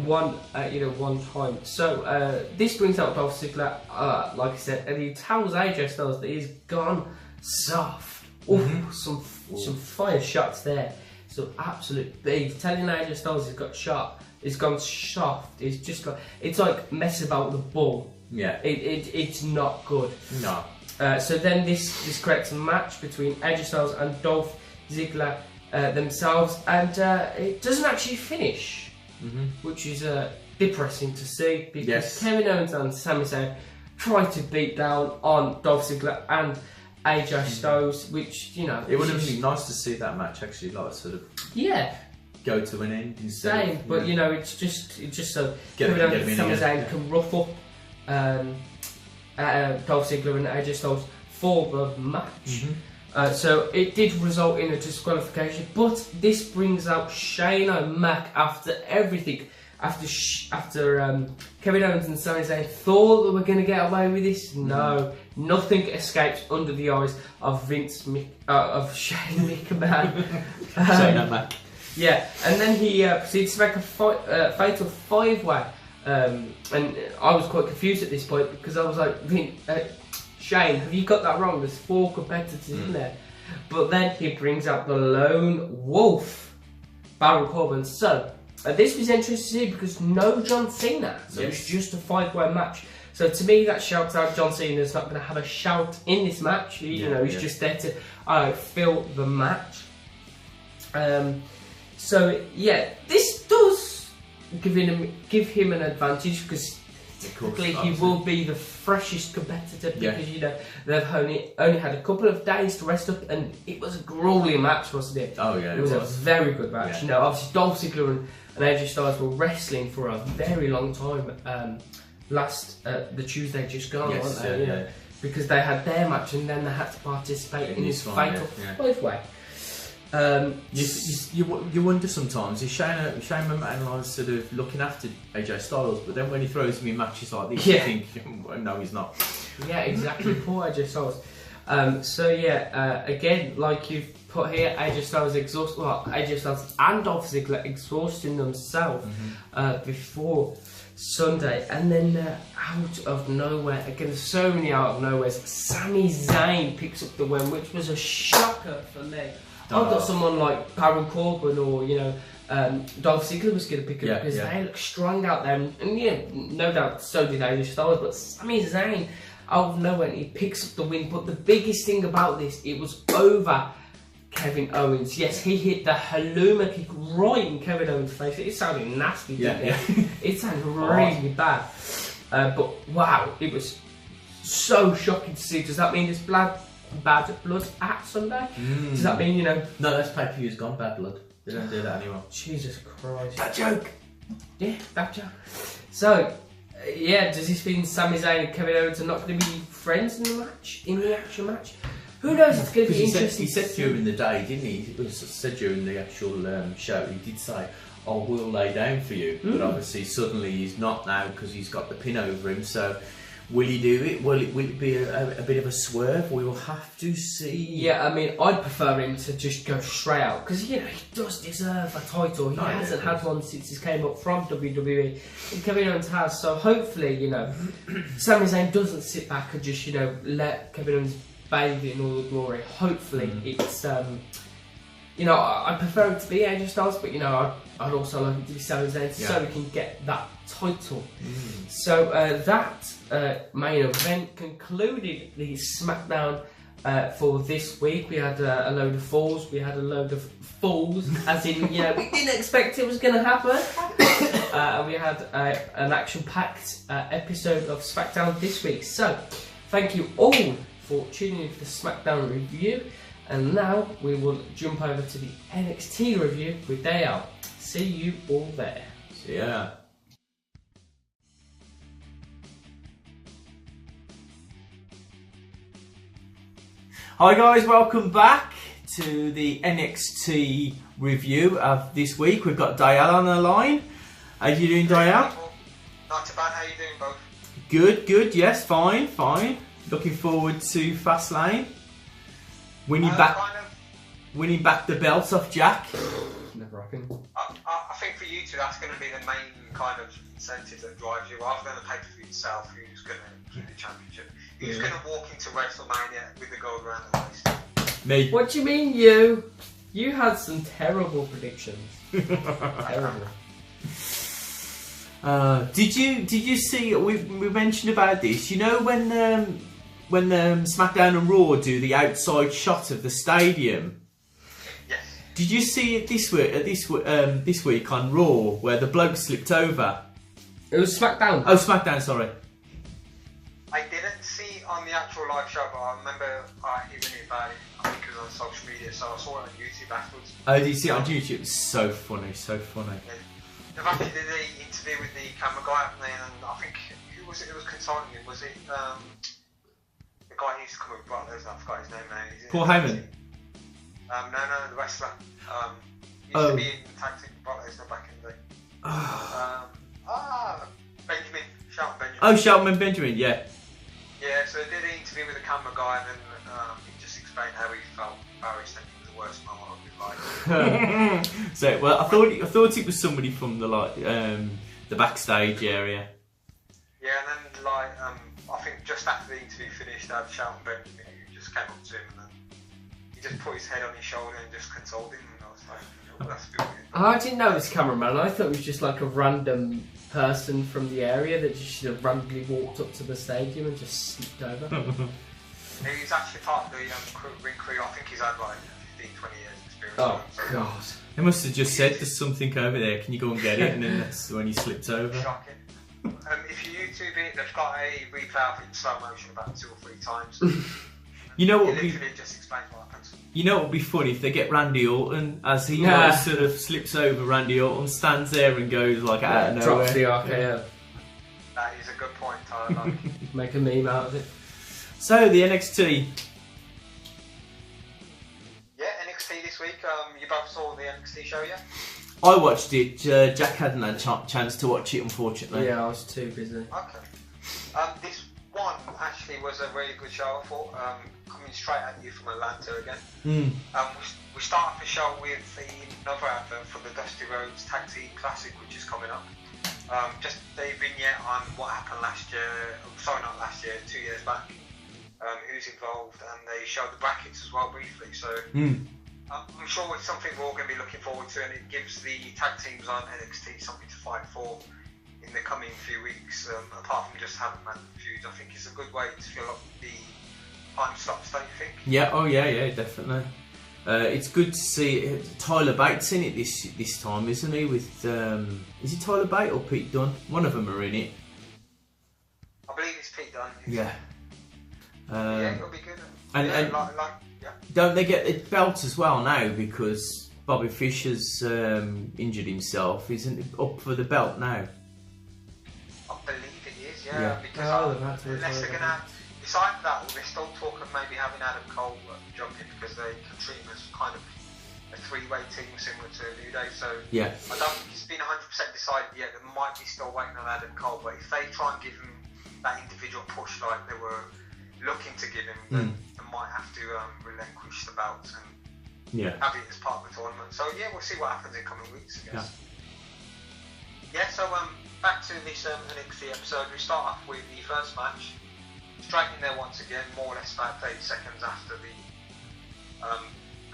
B: So this brings out Dolph Ziggler, like I said, and he tells AJ Styles that he's gone soft. Some fire shots there. Some absolute. He's telling AJ Styles he's gone soft. It's just it's like messing about with the ball.
A: Yeah.
B: It's not good.
A: No.
B: So then this creates a match between AJ Styles and Dolph Ziggler themselves, and it doesn't actually finish. Which is depressing to see, because Kevin Owens and Sami Zayn try to beat down on Dolph Ziggler and AJ Styles, which, you know,
A: it would have been nice to see that match actually like sort of go to an end instead.
B: But you know, it's just so Kevin Owens and Sami Zayn can ruffle Dolph Ziggler and AJ Styles for the match. So it did result in a disqualification, but this brings out Shane O'Mac after everything. After Kevin Owens and Sami Zayn thought they were going to get away with this, no, nothing escapes under the eyes of of Shane McMahon.
A: Shane O'Mac.
B: Yeah, and then he proceeds to make a fatal five-way, and I was quite confused at this point because I was like, Shane, have you got that wrong? There's 4 competitors in there. But then he brings out the lone wolf, Baron Corbin. So, this was interesting to see because no John Cena. So it's just a 5-way match. So to me, that shouts out John Cena's not going to have a shout in this match. You know, he's just there to fill the match. So yeah, this does give him an advantage because typically he will be the freshest competitor because you know they've only had a couple of days to rest up, and it was a grueling match, wasn't it?
A: Oh yeah,
B: it was a very good match. You know, obviously Dolph Ziggler and AJ Styles were wrestling for a very long time. The Tuesday just gone, weren't they?
A: Yeah.
B: Because they had their match and then they had to participate in this fatal five-way.
A: You wonder sometimes, is Shane McMahon sort of looking after AJ Styles, but then when he throws him in matches like this, you think, no, he's not.
B: Yeah, exactly. Poor AJ Styles. Again, like you've put here, AJ Styles AJ Styles and Dolph Ziggler exhausting themselves before Sunday, and then out of nowhere, again, so many out of nowhere, Sami Zayn picks up the win, which was a shocker for me. I thought someone like Baron Corbin or Dolph Ziggler was going to pick it up because they look strong out there, and no doubt so did AJ Styles. But Sami Zayn out of nowhere, he picks up the win. But the biggest thing about this, it was over Kevin Owens. Yes, he hit the Hallouma kick right in Kevin Owens' face. It sounded nasty, didn't it? It sounded really bad. But wow, it was so shocking to see. Does that mean there's bad blood at Sunday? Does that mean,
A: No, that's pay-per-view's gone, bad blood. They don't do that anymore.
B: Jesus Christ.
A: That joke!
B: Yeah, that joke. So, yeah, does this mean Sami Zayn and Kevin Owens are not going to be friends in the match? In the actual match? Who knows? It's going to be interesting.
A: He said during the day, didn't he? He said during the actual show, he did say, "I will lay down for you," but obviously suddenly he's not now because he's got the pin over him. So, will he do it? Will it be a bit of a swerve? We will have to see.
B: Yeah, I mean, I'd prefer him to just go straight out because he does deserve a title. He hasn't had one since he came up from WWE, and Kevin Owens has. So hopefully, Sami Zayn doesn't sit back and just let Kevin Owens bathe in all the glory. Hopefully, it's I prefer it to be AJ Styles, but I'd also like it to be Sami Zayn so we can get that title. So that main event concluded the Smackdown for this week. We had a load of falls, we had a load of falls, as in, we didn't expect it was going to happen. And we had an action-packed episode of Smackdown this week. So, thank you all for tuning in for the Smackdown review. And now we will jump over to the NXT review with Dale. See you all there.
A: See ya. Hi guys, welcome back to the NXT review of this week. We've got Dale on the line. How you doing, Dale?
C: Not too bad. How you doing, both?
A: Good. Yes, fine. Looking forward to Fastlane. Winning back the belt off Jack.
B: Never happened.
C: I think for you two, that's going to be the main kind of incentive that drives you, rather than the pay-per-view itself. Who's going to keep the championship? Who's going to walk into WrestleMania with the gold around the waist?
A: Me.
B: What do you mean, you? You had some terrible predictions. Terrible.
A: Did you see? We mentioned about this. When SmackDown and Raw do the outside shot of the stadium.
C: Yes.
A: Did you see it this week on Raw where the bloke slipped over?
B: It was SmackDown.
A: Oh, SmackDown. Sorry.
C: I didn't see on the actual live show, but I remember hearing about it. I think it was on social media, so I saw it on YouTube afterwards.
A: Oh, did you see it on YouTube? It's so funny.
C: Yeah. They've actually did the interview with the camera guy, and I think who was it? It was consulting him. Was it the guy who used to come with Brock Lesnar? I forgot his name now.
A: Paul Heyman.
C: No, the wrestler. He used to be in tag team with Brock Lesnar back in the day. Benjamin. Shelton Benjamin.
A: Oh, Shelton Benjamin. Yeah.
C: Yeah, so they did an interview with the camera guy, and then he just explained how he felt embarrassed and he was the worst man of his life.
A: So, well, I thought it was somebody from the backstage area.
C: Yeah, and then I think just after the interview finished, I had Shelton Benjamin who just came up to him and then he just put his head on his shoulder and just consoled him, and I was like, that's a bit weird.
B: I didn't know it was cameraman. I thought it was just like a random person from the area that just randomly walked up to the stadium and just slipped over.
C: He's actually part of the ring crew. I think he's had like 15, 20 years experience.
B: Oh, God.
A: They must have just said there's something over there, can you go and get it? And then that's when he slipped over.
C: Shocking. If you YouTube it, they've got a replay of it in slow motion about 2 or 3 times.
A: You know what?
C: It literally just explains what happens.
A: You know what would be funny if they get Randy Orton as he sort of slips over. Randy Orton stands there and goes like out of nowhere.
B: Drops the RKO.
C: That is a good point, Tyler.
B: Make a meme out of it.
A: So the NXT.
C: Yeah, NXT this week. You both saw the NXT show, yeah?
A: I watched it. Jack hadn't had a chance to watch it, unfortunately.
B: Yeah, I was too busy.
C: Okay. This one actually was a really good show, I thought. Coming straight at you from Atlanta again. We start off the show with another advert for the Dusty Rhodes Tag Team Classic, which is coming up. Just a vignette on what happened last year. Sorry, not last year, 2 years back. Who's involved, and they showed the brackets as well briefly. So I'm sure it's something we're all going to be looking forward to, and it gives the tag teams on NXT something to fight for in the coming few weeks. Apart from just having man feuds, I think it's a good way to fill up the time slots, don't you think?
A: Yeah. Oh yeah, definitely. It's good to see Tyler Bates in it this time, isn't he? With is it Tyler Bates or Pete Dunne? One of them are in it.
C: I believe it's Pete Dunne.
A: Yeah.
C: Yeah, it'll be good.
A: And don't they get the belt as well now? Because Bobby Fish has injured himself. Isn't he up for the belt now?
C: I believe it is, because unless they're going to it's either that, or they're still talking maybe having Adam Cole jump in because they can treat him as kind of a three-way team similar to New Day. So I don't think it's been 100% decided yet. They might be still waiting on Adam Cole, but if they try and give him that individual push like they were looking to give him, then they might have to relinquish the belt and have it as part of the tournament. So we'll see what happens in coming weeks, I guess. So back to this NXT episode. We start off with the first match. Straight in there once again, more or less about 30 seconds after the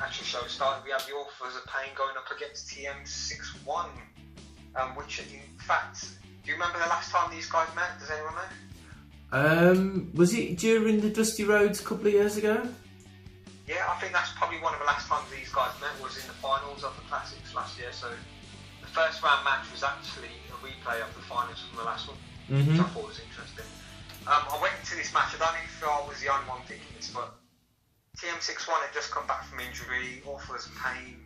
C: actual show started. We have the Authors of Pain going up against TM61, which in fact, do you remember the last time these guys met? Does anyone know?
A: Was it during the Dusty Rhodes a couple of years ago?
C: Yeah, I think that's probably one of the last times these guys met was in the finals of the Classics last year. So the first round match was actually a replay of the finals from the last one, which I thought was interesting. I went into this match, I don't know if I was the only one thinking this, but TM61 had just come back from injury, Authors of Pain,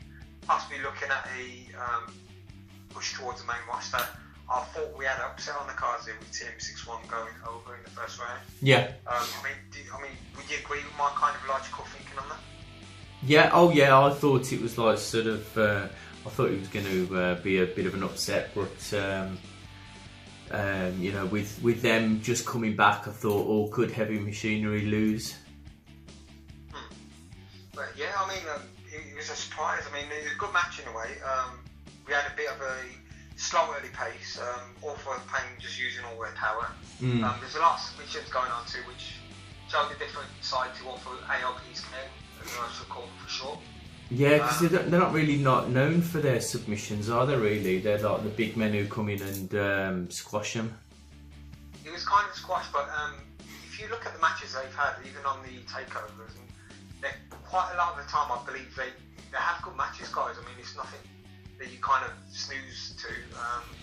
C: possibly looking at a push towards the main roster. I thought we had an upset on the cards here with TM61 going over in the first round.
A: Yeah.
C: I mean, would you agree with my kind of logical thinking on that?
A: Yeah, I thought it was like sort of, I thought it was going to be a bit of an upset, but with them just coming back, I thought, could Heavy Machinery lose?
C: But yeah, I mean, it was a surprise. I mean, it was a good match in a way. We had a bit of a slow early pace. Author of Pain just using all their power. There's a lot of submissions going on too, which showed a different side to Author ALP's game, as I should call them for short.
A: Yeah, because they're not really not known for their submissions, are they? Really, they're like the big men who come in and squash them.
C: It was kind of squash, but if you look at the matches they've had, even on the takeovers, and quite a lot of the time, I believe they have good matches, guys. I mean, it's nothing that you kind of snooze to.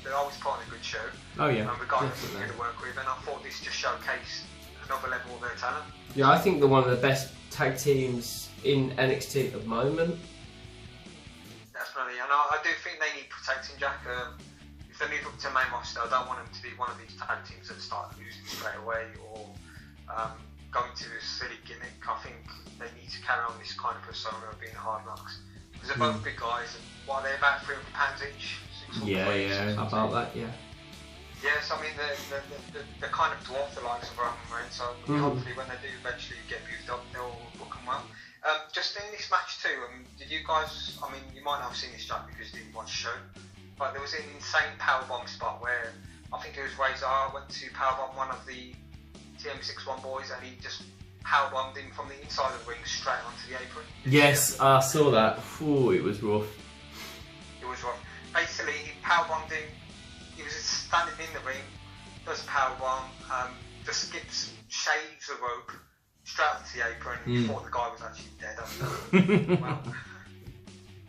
C: They're always putting a good show.
A: Oh yeah,
C: regardless of who to work with, and I thought this just showcased another level of their talent.
B: Yeah, I think they're one of the best tag teams in NXT at the moment.
C: Definitely, and I do think they need protecting, Jack. If they move up to main roster, I don't want them to be one of these tag teams that start losing straight away or going to this silly gimmick. I think they need to carry on this kind of persona of being hard knocks. Because they're both big guys, and what are they, about 300 pounds each?
B: About that, yeah.
C: Yes, I mean, they're kind of dwarf the likes of Roman Reigns, so hopefully when they do eventually get moved up, they'll book them well. Just in this match too, did you guys, I mean, you might not have seen this, Jack, because you didn't watch the show, but there was an insane powerbomb spot where I think it was Razor went to powerbomb one of the TM61 boys, and he just powerbombed him from the inside of the ring straight onto the apron.
A: Yes, I saw that. Ooh, it was rough.
C: It was rough. Basically, he powerbombed him. He was just standing in the ring, does a powerbomb, just skips, shaves the rope straight onto the apron. You thought the guy was actually dead. Well,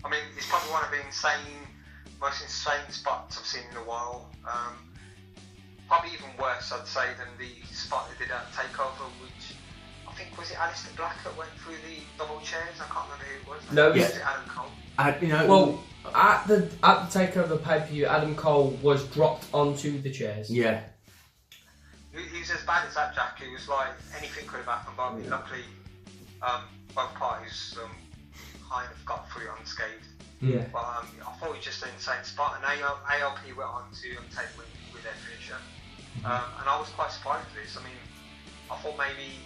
C: I mean, it's probably one of the most insane spots I've seen in a while. Probably even worse, I'd say, than the spot they did at Takeover, which I think was it Aleister Black that went through the double chairs. I can't remember who it was.
B: No,
C: was it Adam Cole?
B: Well, at the Takeover pay-per-view, Adam Cole was dropped onto the chairs.
A: Yeah.
C: He was as bad as that, Jack. It was like anything could have happened, but luckily both parties kind of got through unscathed.
B: Yeah.
C: But I thought it was just an insane spot, and ALP went on to take with their finisher. And I was quite surprised with this. I mean, I thought maybe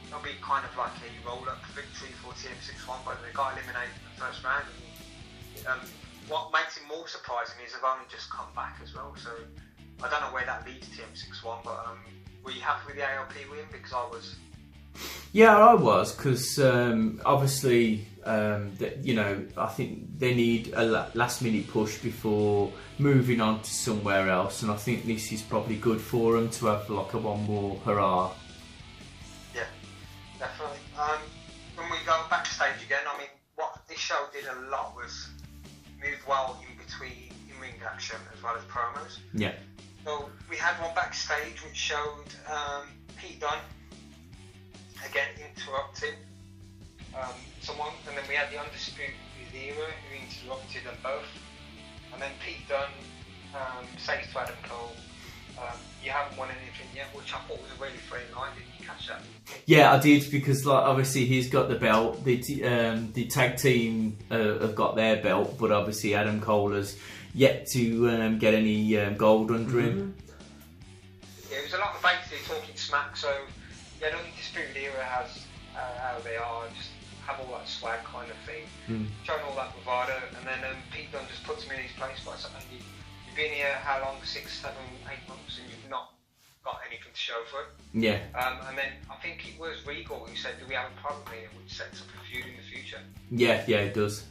C: it'll be kind of like a roll-up victory for TM61, but they got eliminated in the first round. And, what makes it more surprising is they've only just come back as well. So I don't know where that leads TM61, but were you happy with the ALP win? Because I was.
A: Yeah, I was, because obviously, I think they need a last-minute push before moving on to somewhere else, and I think this is probably good for them to have like a one more hurrah.
C: Yeah, definitely. When we go backstage again, I mean, what this show did a lot was move well in between in-ring action as well as promos.
A: Yeah.
C: So we had one backstage which showed Pete Dunne again interrupting someone, and then we had the Undisputed Era who interrupted them both, and then Pete Dunne says to Adam Cole, you haven't won anything yet, which I thought was a really funny line. Did you catch that?
A: Yeah, I did, because like obviously he's got the belt. The tag team have got their belt, but obviously Adam Cole has yet to get any gold under him.
C: Yeah, it was a lot of basically talking smack. So yeah, the Undisputed Era has how they are, just have all that swag kind of thing, showing all that bravado, and then Pete Dunne just puts him in his place by something. You've been here how long? 6, 7, 8 months, and you've not got anything to show for it.
A: Yeah.
C: And then I think it was Regal who said, "Do we have a problem here?" Which sets up a feud in the future.
A: Yeah, it does.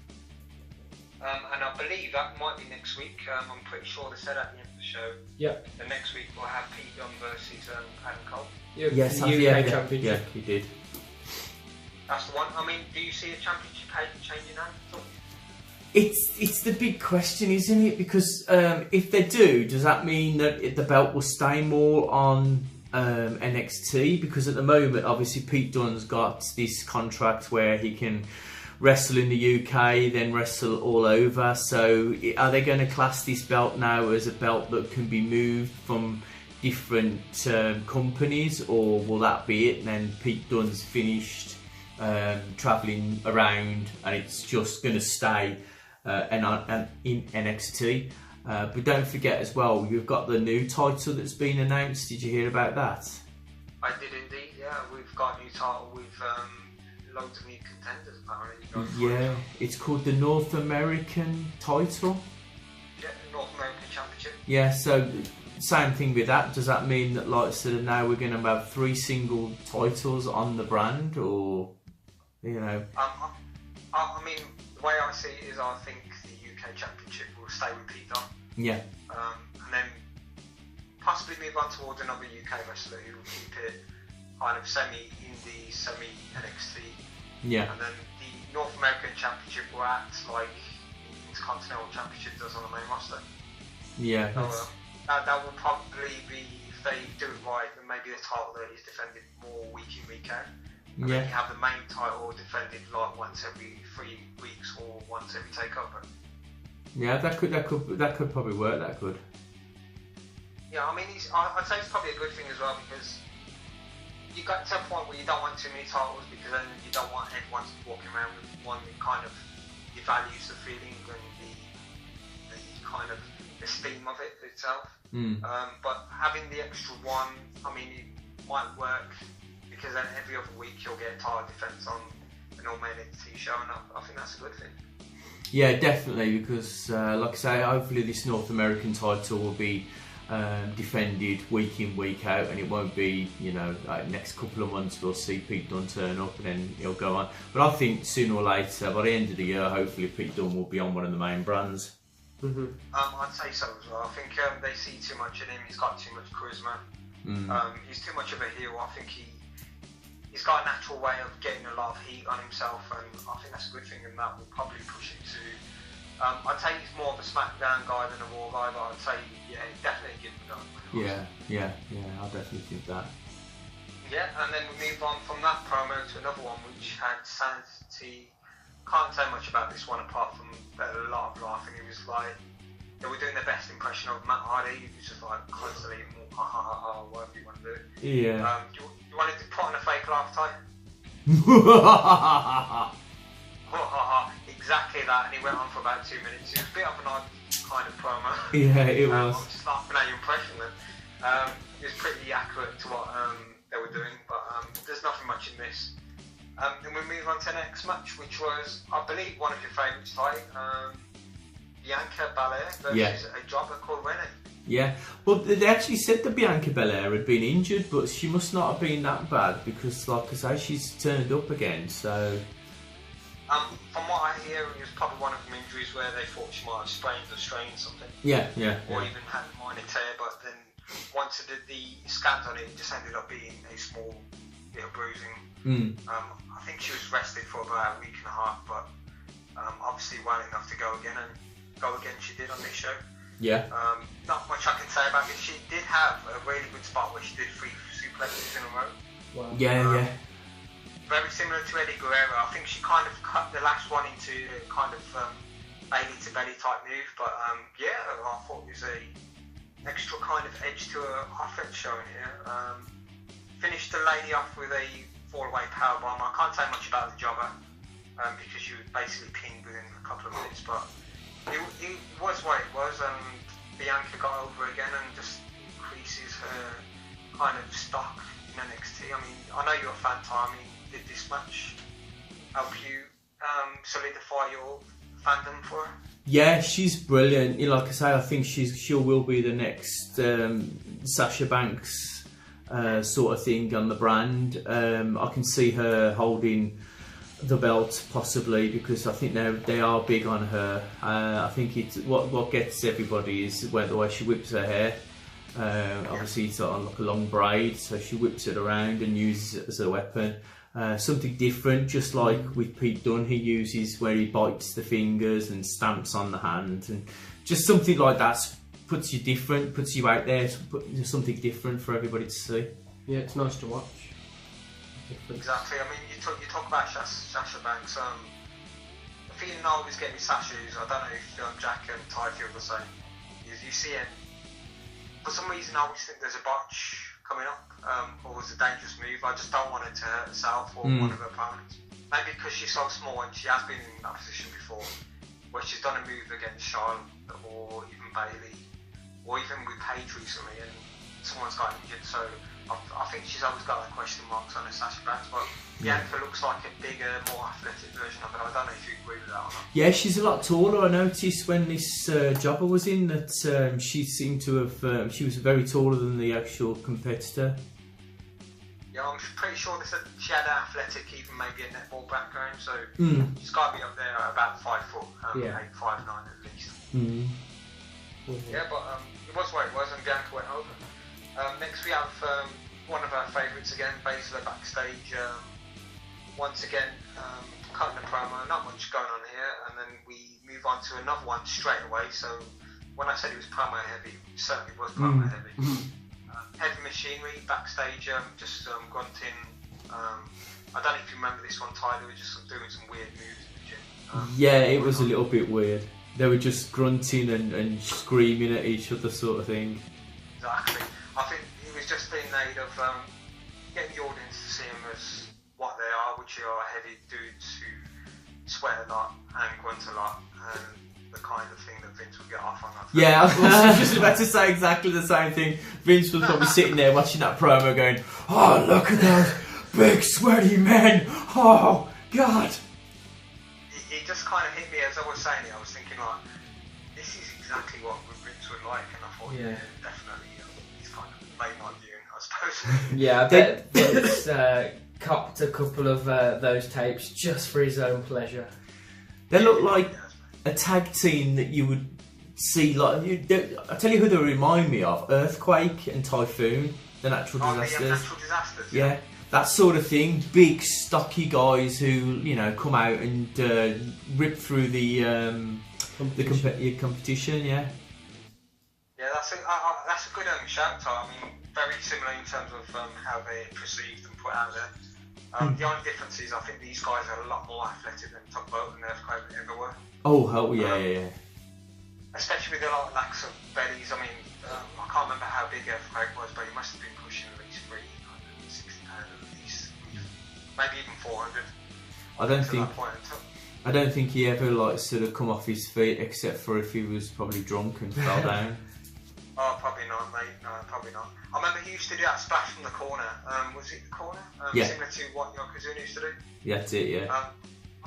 C: And I believe that might be next week. I'm pretty sure they said at the end of the show.
B: Yeah.
C: The next week we'll have Pete Dunne versus Adam Cole.
A: Yes,
B: Championship.
A: Yeah, he did.
C: That's the one. I mean, do you see a championship changing hands?
A: It's the big question, isn't it? Because if they do, does that mean that the belt will stay more on NXT? Because at the moment, obviously, Pete Dunne's got this contract where he can wrestle in the UK, then wrestle all over. So are they going to class this belt now as a belt that can be moved from different companies, or will that be it? And then Pete Dunne's finished travelling around, and it's just going to stay in NXT. But don't forget as well, you've got the new title that's been announced. Did you hear about that?
C: I did indeed, yeah. We've got a new title with loads of new contenders apparently.
A: Yeah, it's called the North American title.
C: Yeah, North American Championship.
A: Yeah, so same thing with that. Does that mean that, like, sort of now we're going to have 3 single titles on the brand, or, you know?
C: I mean, the way I see it is, I think the UK Championship will stay with Pete Dunne.
A: Yeah.
C: And then possibly move on towards another UK wrestler who will keep it kind of semi-indie, semi-NXT.
A: Yeah.
C: And then the North American Championship will act like the Intercontinental Championship does on the main roster.
A: Yeah.
C: So, that will probably be, if they do it right, then maybe the title that is defended more week in, week out. And then you have the main title defended like once every 3 weeks or once every takeover. Yeah,
A: that could probably work. That could.
C: Yeah, I mean, I'd say it's probably a good thing as well, because you got to a point where you don't want too many titles, because then you don't want everyone walking around with one that kind of devalues the feeling and the kind of esteem of it itself. But having the extra one, I mean, it might work, because then every other week you'll get a title defense on an all-main entity show, and I think that's a good thing.
A: Yeah, definitely, because like I say, hopefully this North American title will be defended week in, week out, and it won't be, you know, like next couple of months we'll see Pete Dunne turn up and then he'll go on. But I think sooner or later, by the end of the year, hopefully Pete Dunne will be on one of the main brands.
C: I'd say so as well. I think they see too much in him. He's got too much charisma. He's too much of a hero. I think he's got a natural way of getting a lot of heat on himself, and I think that's a good thing, and that will probably push him to... I'd say he's more of a Smackdown guy than a Raw guy, but I'd say, yeah, definitely give him that.
A: Yeah, I definitely think that.
C: Yeah, and then we move on from that promo to another one, which had Sanity. Can't say much about this one apart from a lot of laughing. It was like, they were doing their best impression of Matt Hardy. He was just like constantly, whatever you want to do.
A: Yeah.
C: You wanted to put on a fake laugh type? Exactly that, and he went on for about 2 minutes. It was a bit of an odd kind of promo.
A: Yeah, it was.
C: I'm just laughing at your impression then. It was pretty accurate to what they were doing, but there's nothing much in this. Then we move on to the next match, which was, I believe, one of your favourites, Ty. Bianca Belair versus a jobber called Renee. Yeah,
A: well, they actually said that Bianca Belair had been injured, but she must not have been that bad, because, like I say, she's turned up again, so...
C: From what I hear, it was probably one of them injuries where they thought she might have sprained or strained something.
A: Yeah.
C: Or even had a minor tear, but then once they did the scans on it, it just ended up being a small bit of bruising. I think she was rested for about a week and a half, but obviously well enough to go again, and go again she did on this show.
A: Yeah.
C: Not much I can say about it. She did have a really good spot where she did 3 suplexes in a row.
A: Wow. Yeah.
C: very similar to Eddie Guerrero. I think she kind of cut the last one into kind of belly to belly type move, but yeah, I thought it was a extra kind of edge to her offense showing here. Finished the lady off with a fall-away powerbomb. I can't say much about the jobber because she was basically pinned within a couple of minutes, but it was what it was. Bianca got over again and just increases her kind of stock in NXT. I mean, I know you're a fan, Tommy. Did this match help you solidify your fandom for her?
A: Yeah, she's brilliant. Like I say, I think she will be the next Sasha Banks sort of thing on the brand. I can see her holding the belt possibly because I think they are big on her. I think it's what gets everybody is the way she whips her hair. Obviously it's on like a long braid, so she whips it around and uses it as a weapon. Something different, just like with Pete Dunne, he uses where he bites the fingers and stamps on the hand, and just something like that puts you different, puts you out there, something different for everybody to see.
B: Yeah, it's nice to watch.
C: Exactly. I mean, you talk about Sasha Banks. The feeling I always get with Sasha is, I don't know if Jack and Ty feel the same, is you see it, for some reason I always think there's a botch coming up, or was a dangerous move. I just don't want it to hurt herself or one of her opponents. Maybe because she's so small and she has been in that position before, where she's done a move against Charlotte or even Bailey, or even with Paige recently, and someone's got injured. So I think she's always got that question marks on her, Sasha Banks, but Bianca looks like a bigger, more athletic version of it. I don't know if you agree with that or not.
A: Yeah, she's a lot taller. I noticed when this jobber was in that she seemed to have, she was very taller than the actual competitor.
C: Yeah, I'm pretty sure they said she had an athletic, even maybe a netball background, so she's got to be up there at about 5 foot, 8, 5'9" at least. Yeah, but it was what it was, and Bianca went over. Next we have one of our favourites again, Baszler backstage. Once again, cutting a promo, not much going on here, and then we move on to another one straight away. So when I said it was promo heavy, it certainly was promo heavy. Heavy machinery backstage, just grunting. I don't know if you remember this one, Ty. They were just doing some weird moves in the gym.
A: Yeah, it was a little bit weird. They were just grunting and screaming at each other, sort of thing.
C: Exactly. I think it was just being made of getting the audience to see them as what they are, which are heavy dudes who sweat a lot and grunt a lot, and the kind of thing that Vince would get off on.
A: Yeah, I was just about to say exactly the same thing. Vince was probably sitting there watching that promo going, "Oh, look at those big sweaty men! Oh, God!"
C: It just kind of hit me as I was saying it. I was thinking like, this is exactly what Vince would like, and I thought, yeah, definitely, he's kind of late night viewing, I suppose.
B: Yeah, I bet Vince copped a couple of those tapes just for his own pleasure.
A: They look like a tag team that you would see, like, I tell you who they remind me of: Earthquake and Typhoon, the natural disasters.
C: The natural disasters.
A: Yeah, that sort of thing. Big, stocky guys who, you know, come out and rip through the competition. Yeah.
C: Yeah, that's a good shout. I mean, very similar in terms of how they're perceived and put out there. The only difference is I think these guys are a lot more athletic than Tugboat and Earthquake ever were.
A: Oh, hell yeah.
C: Especially with a lot of lacks of bellies. I mean, I can't remember how big Earthquake was, but he must have been pushing at least 360 pounds at least, maybe even 400.
A: I don't think he ever sort of come off his feet, except for if he was probably drunk and fell down.
C: Oh, probably not, mate. No, probably not. I remember he used to do that splash from the corner. Was it the corner?
A: Yeah.
C: Similar to what Yokozuna used to do.
A: Yeah, that's it, yeah.
C: I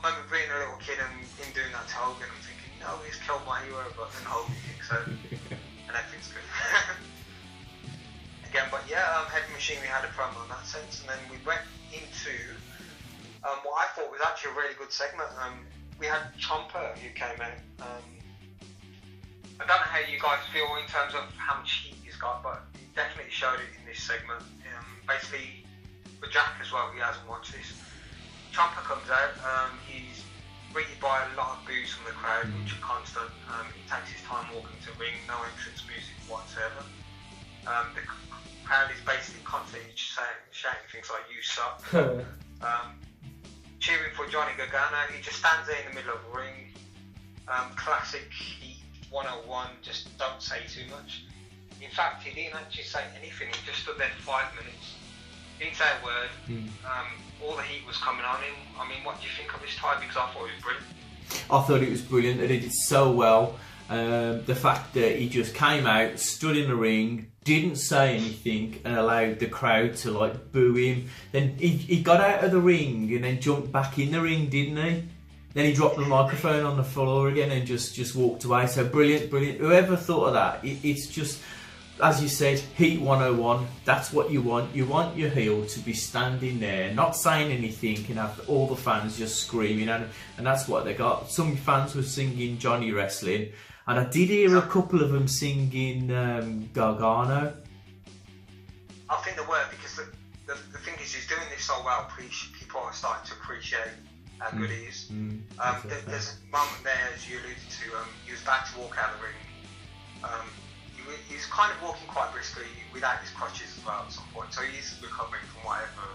C: remember being a little kid and him doing that to Hogan and thinking, no, he's killed my hero, but then Hogan kicks out and everything's good. Again, but yeah, Heavy Machinery had a promo in that sense, and then we went into what I thought was actually a really good segment. We had Ciampa who came out. I don't know how you guys feel in terms of how much heat he's got, but he definitely showed it in this segment. Basically, with Jack as well, he hasn't watched this. Ciampa comes out, he's greeted by a lot of boos from the crowd, which are constant. He takes his time walking to the ring, no entrance music whatsoever. The crowd is basically constantly shouting things like, "You suck." Johnny Gargano. He just stands there in the middle of the ring. Classic Heat 101, just don't say too much. In fact, he didn't actually say anything. He just stood there for 5 minutes. Didn't say a word. All the heat was coming on him. I mean, what do you think of this tie? Because I thought it was brilliant.
A: I thought it was brilliant. They did it so well. The fact that he just came out, stood in the ring, didn't say anything, and allowed the crowd to like boo him. Then he got out of the ring and then jumped back in the ring, didn't he? Then he dropped the microphone on the floor again and just walked away. So brilliant, brilliant. Whoever thought of that? It's just, as you said, Heat 101. That's what you want. You want your heel to be standing there, not saying anything, and have all the fans just screaming. And that's what they got. Some fans were singing Johnny Wrestling. And I did hear a couple of them singing Gargano.
C: I think they were, because the thing is, he's doing this so well, people are starting to appreciate how good he is. There's a moment there, as you alluded to, he was about to walk out of the ring. He was kind of walking quite briskly without his crutches as well at some point, so he's recovering from whatever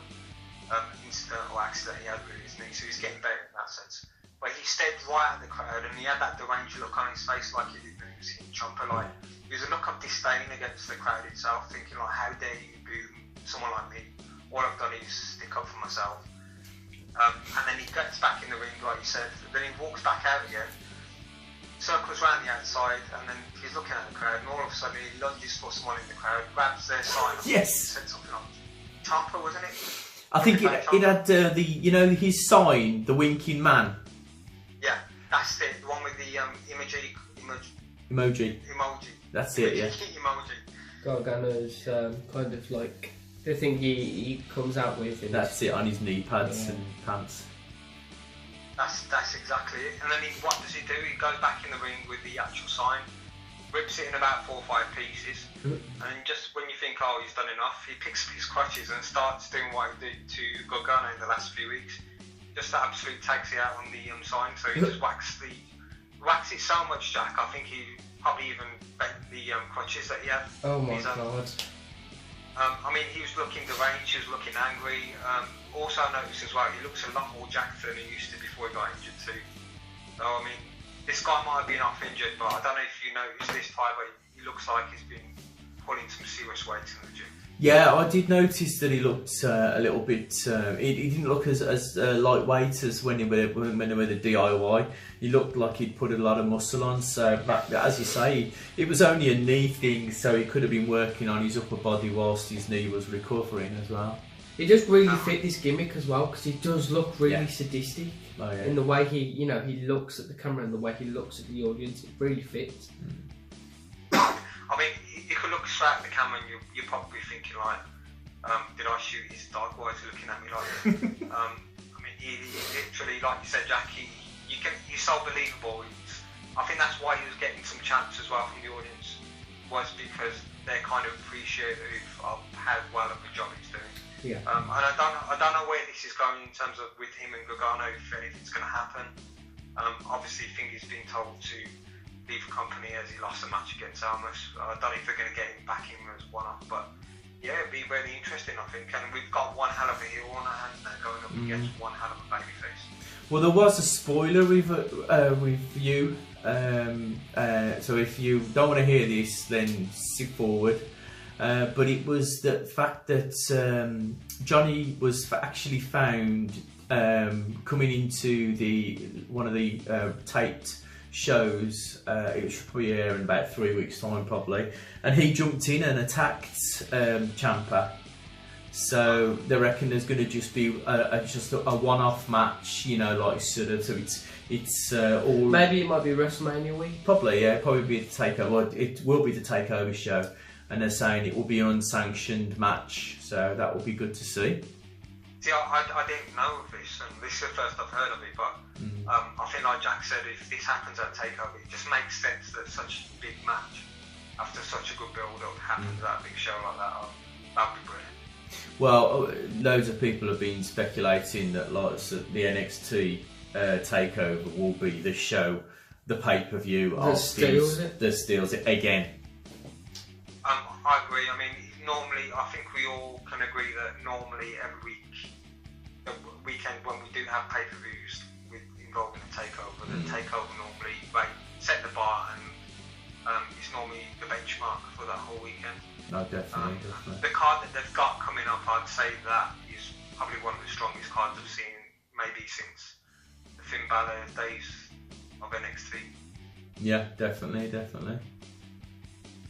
C: incident or accident he had with his knee, so he's getting better in that sense. But he stepped right at the crowd and he had that deranged look on his face, like he did when he was hitting Ciampa. Like, it was a look of disdain against the crowd itself, thinking like, how dare you boo someone like me? All I've done is stick up for myself. And then he gets back in the ring, like you said. Then he walks back out again, circles around the outside, and then he's looking at the crowd, and all of a sudden he lunges for someone in the crowd, grabs their sign.
A: Yes.
C: Said something like Ciampa, wasn't it?
A: I think it had his sign, the winking man.
C: Yeah, that's it. The one with the
A: Emoji. That's it, yeah.
C: Emoji.
B: Gargano's kind of like the thing he comes out with.
A: That's it, on his knee pads and pants.
C: That's exactly it. And then what does he do? He goes back in the ring with the actual sign, rips it in about 4 or 5 pieces, and just when you think, oh, he's done enough, he picks up his crutches and starts doing what he did to Gargano in the last few weeks. Just absolutely takes it out on the sign, so he just whacks it so much, Jack. I think he probably even bent the crutches that he had.
B: Oh my god.
C: I mean, he was looking deranged, he was looking angry. Also, I noticed as well, he looks a lot more jacked than he used to before he got injured too. So, I mean, this guy might have been off injured, but I don't know if you noticed this time, but he looks like he's been pulling some serious weights in the gym.
A: Yeah, I did notice that he looked a little bit. He didn't look as lightweight as when they were the DIY. He looked like he'd put a lot of muscle on. So, as you say, it was only a knee thing, so he could have been working on his upper body whilst his knee was recovering as well.
B: He does really fit this gimmick as well, because he does look really sadistic in the way he looks at the camera and the way he looks at the audience. It really fits.
C: I mean, you could look straight at the camera and you're probably thinking like, did I shoot his dog? Why is he looking at me like this? I mean, he literally, like you said, Jack, he's so believable. I think that's why he was getting some chants as well from the audience, was because they're kind of appreciative of how well of a job he's doing.
B: Yeah.
C: And I don't know where this is going in terms of with him and Gargano, if anything's going to happen. Obviously, I think he's been told to leave the company as he lost a match against Almas. I don't know if they're going to get him back in as one-off, but yeah, it'd be really interesting, I think. And we've got one hell of a heel on our hands now going up against one hell of a babyface.
A: Well, there was a spoiler review, so if you don't want to hear this, then skip forward. But it was the fact that Johnny was actually found coming into one of the taped shows. It was probably here in about 3 weeks' time, probably, and he jumped in and attacked Ciampa. So they reckon there's going to just be a one-off match, like sort of. So it's all.
B: Maybe it might be WrestleMania week.
A: Probably, yeah, probably be the takeover. Well, it will be the takeover show, and they're saying it will be an unsanctioned match. So that will be good to see.
C: See, I didn't know of this, and this is the first I've heard of it, but I think like Jack said, if this happens at TakeOver, it just makes sense that such a big match, after such a good build-up, happens at a big show like that. That would be brilliant.
A: Well, loads of people have been speculating that the NXT TakeOver will be the show, the pay-per-view
B: that
A: steals it again.
C: I agree. I mean, normally, I think we all can agree that normally every week weekend when we do have pay-per-views involving a takeover, the takeover normally set the bar, and it's normally the benchmark for that whole weekend.
A: No, definitely.
C: The card that they've got coming up, I'd say that is probably one of the strongest cards I've seen, maybe since the Finn Balor days of NXT.
A: Yeah, definitely.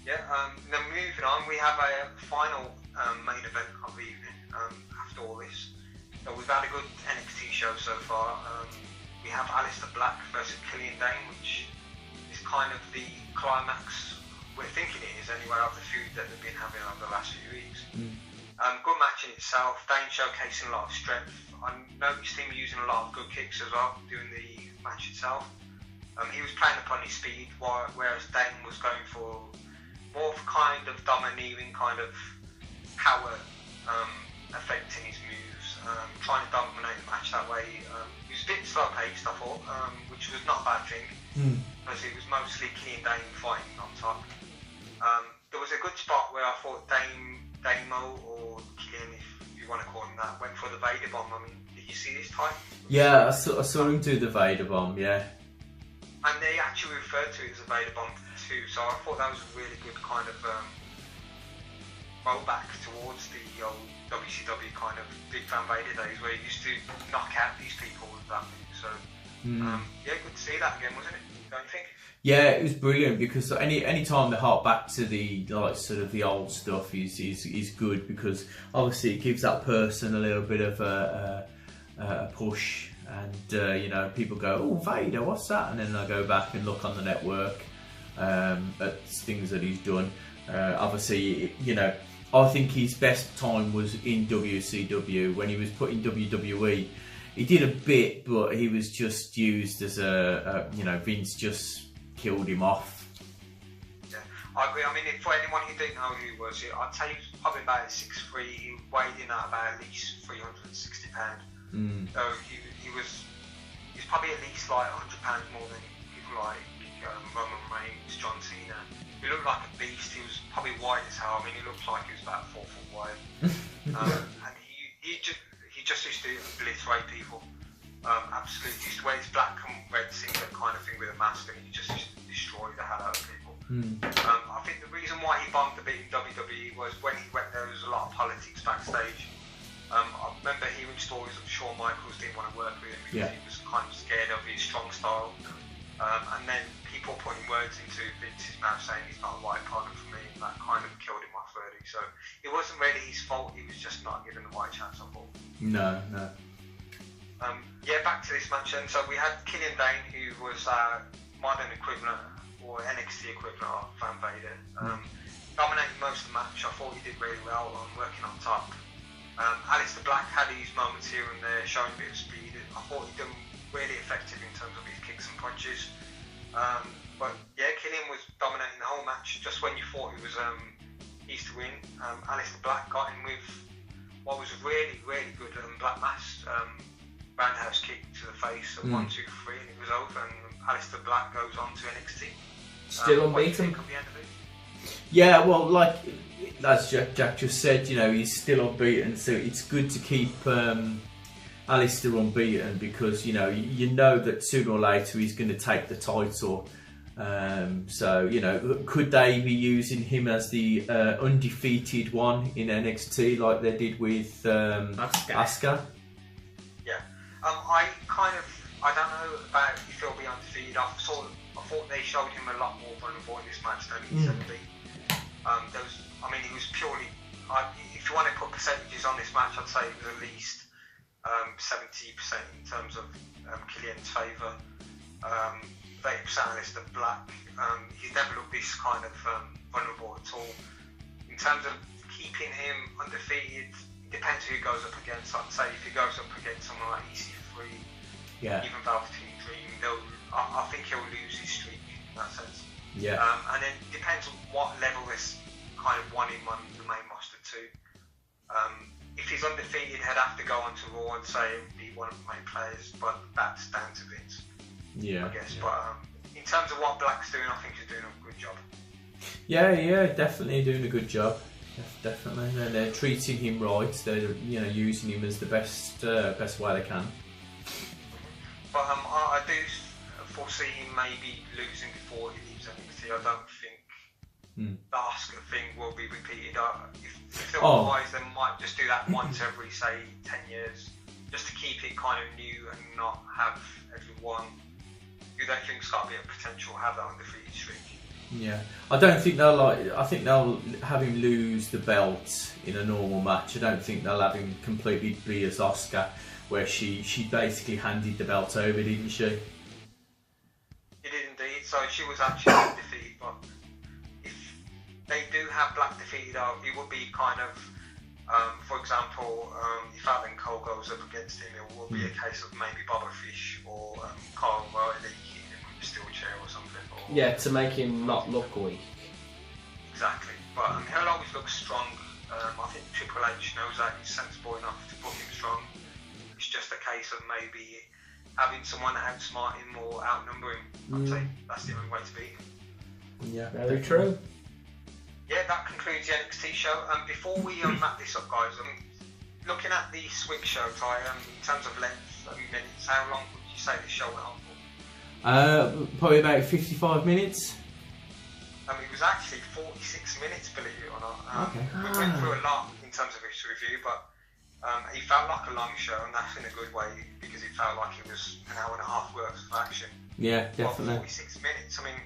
C: Yeah, then moving on, we have a final main event of the evening after all this. So we've had a good NXT show so far. We have Aleister Black versus Killian Dane, which is kind of the climax, we're thinking it is anyway, of the feud that they've been having over the last few weeks. Good match in itself. Dane showcasing a lot of strength. I noticed him using a lot of good kicks as well during the match itself. He was playing upon his speed, whereas Dane was going for more of kind of domineering kind of power affecting his moves, trying to dominate the match that way. He was a bit slow paced, I thought, which was not a bad thing, because it was mostly Killian Dane fighting on top. There was a good spot where I thought Damo, or Killian, if you want to call him that, went for the Vader Bomb. I mean, did you see this time?
A: Yeah, I saw him do the Vader Bomb, yeah.
C: And they actually referred to it as a Vader Bomb too, so I thought that was a really good kind of rollback towards the old WCW kind of Big Van Vader days, where he used to knock out these people with that move. So yeah, good to see that again, wasn't it? Don't you think?
A: Yeah, it was brilliant, because any time they hark back to the sort of the old stuff is good, because obviously it gives that person a little bit of a push, and you know, people go, oh, Vader, what's that? And then I go back and look on the network at things that he's done. Obviously, you know, I think his best time was in WCW. When he was put in WWE, he did a bit, but he was just used as you know, Vince just killed him off.
C: Yeah, I agree. I mean, for anyone who didn't know who he was, I'd say he was probably about 6'3". He weighed in at about least 360 pounds. So he's probably at least like 100 pounds more than people like Roman Reigns, John Cena. He looked like a beast. He was probably wide as hell. I mean, he looked like he was about 4 foot wide. And he just used to obliterate people. Absolutely. He used to wear his black and red singlet kind of thing with a mask, and he just used to destroy the hell out of people. I think the reason why he bombed a bit in WWE was when he went there was a lot of politics backstage. I remember hearing stories of Shawn Michaels didn't want to work with him because he was kind of scared of his strong style. And then people putting words into Vince's mouth saying he's not a right partner for me, and that kind of killed him off early. So it wasn't really his fault, he was just not given the right chance, I thought.
A: No.
C: Yeah, back to this match then. So we had Killian Dane, who was modern equivalent, or NXT equivalent of Van Vader. Dominating most of the match. I thought he did really well on working on top. Aleister Black had his moments here and there, showing a bit of speed. I thought he done really effective in terms of his kicks and punches. But yeah, Killian was dominating the whole match. Just when you thought he was easy to win, Aleister Black got in with what was a really, really good Black Mass roundhouse kick to the face of 1, 2, 3, and it was over. And Aleister Black goes on to NXT.
B: Still unbeaten.
C: At the end of it?
A: Yeah, well, like as Jack just said, you know, he's still unbeaten, so it's good to keep Aleister unbeaten, because you know that sooner or later he's going to take the title. So you know, could they be using him as the undefeated one in NXT like they did with Asuka?
C: Yeah, I don't know about if he'll be undefeated. I thought they showed him a lot more vulnerable in this match than he's ever been. He was purely. If you want to put percentages on this match, I'd say it was at least 70% in terms of Killian's favour. 30% Aleister Black. He's never looked this kind of vulnerable at all. In terms of keeping him undefeated, it depends who he goes up against. I'd say if he goes up against someone like EC3, even Velveteen Dream, I think he'll lose his streak in that sense.
A: Yeah.
C: And then it depends on what level this kind of won him on the main roster too. If he's undefeated, he'd have to go on to Raw and say be one of the main players, but that's down to Vince. I guess. Yeah. But in terms of what Black's doing, I think he's doing a good job.
A: Yeah, definitely doing a good job. Definitely. They're treating him right. They're using him as the best way they can.
C: But I do foresee him maybe losing before he leaves NXT. I don't think the Asuka thing will be repeated. If they're wise, they might just do that once every, say, 10 years, just to keep it kind of new and not have everyone who they think's got a bit of potential have that undefeated streak.
A: Yeah, I don't think they'll I think they'll have him lose the belt in a normal match. I don't think they'll have him completely be as Asuka, where she basically handed the belt over, didn't she?
C: It did indeed. So she was actually undefeated, but if they do have Black defeated out, it would be kind of, for example, if Adam Cole goes up against him, it will be a case of maybe Bobby Fish or Carl Riley hitting him with a steel chair or something.
B: Yeah, to make him not look weak.
C: Exactly, but he'll always look strong. I think Triple H knows that, he's sensible enough to book him strong. It's just a case of maybe having someone outsmart him or outnumber him. I'd say that's the only way to beat him.
A: Yeah,
B: very true.
C: Yeah, that concludes the NXT show. Before we wrap this up, guys, looking at the Switch show, Ty, in terms of length, minutes, how long would you say this show went on for?
A: Probably about 55 minutes.
C: It was actually 46 minutes, believe it or not.
A: Okay.
C: We went through a lot in terms of its review, but it felt like a long show, and that's in a good way, because it felt like it was an hour and a half worth of action.
A: Yeah, definitely.
C: Well, 46 minutes, I mean,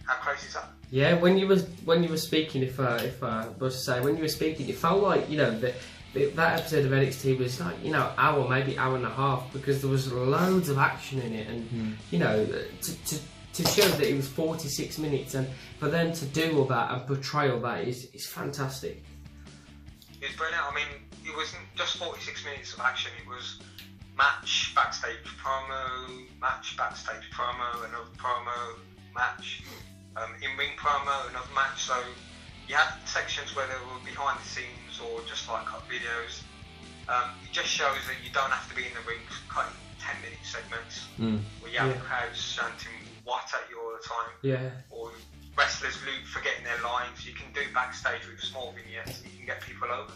C: how close is that?
B: Yeah, when you were speaking, if I was to say, when you were speaking, it felt like, that episode of NXT was like, hour, maybe hour and a half, because there was loads of action in it, and to show that it was 46 minutes, and for them to do all that and portray all that is fantastic.
C: It was brilliant. I mean, it wasn't just 46 minutes of action, it was match, backstage promo, another promo, match, in-ring promo, another match. So you had sections where they were behind the scenes or just like cut videos. It just shows that you don't have to be in the ring cutting 10-minute segments where you have the crowd chanting what at you all the time.
B: Yeah.
C: Or wrestlers forgetting their lines. You can do backstage with small vignettes and you can get people over.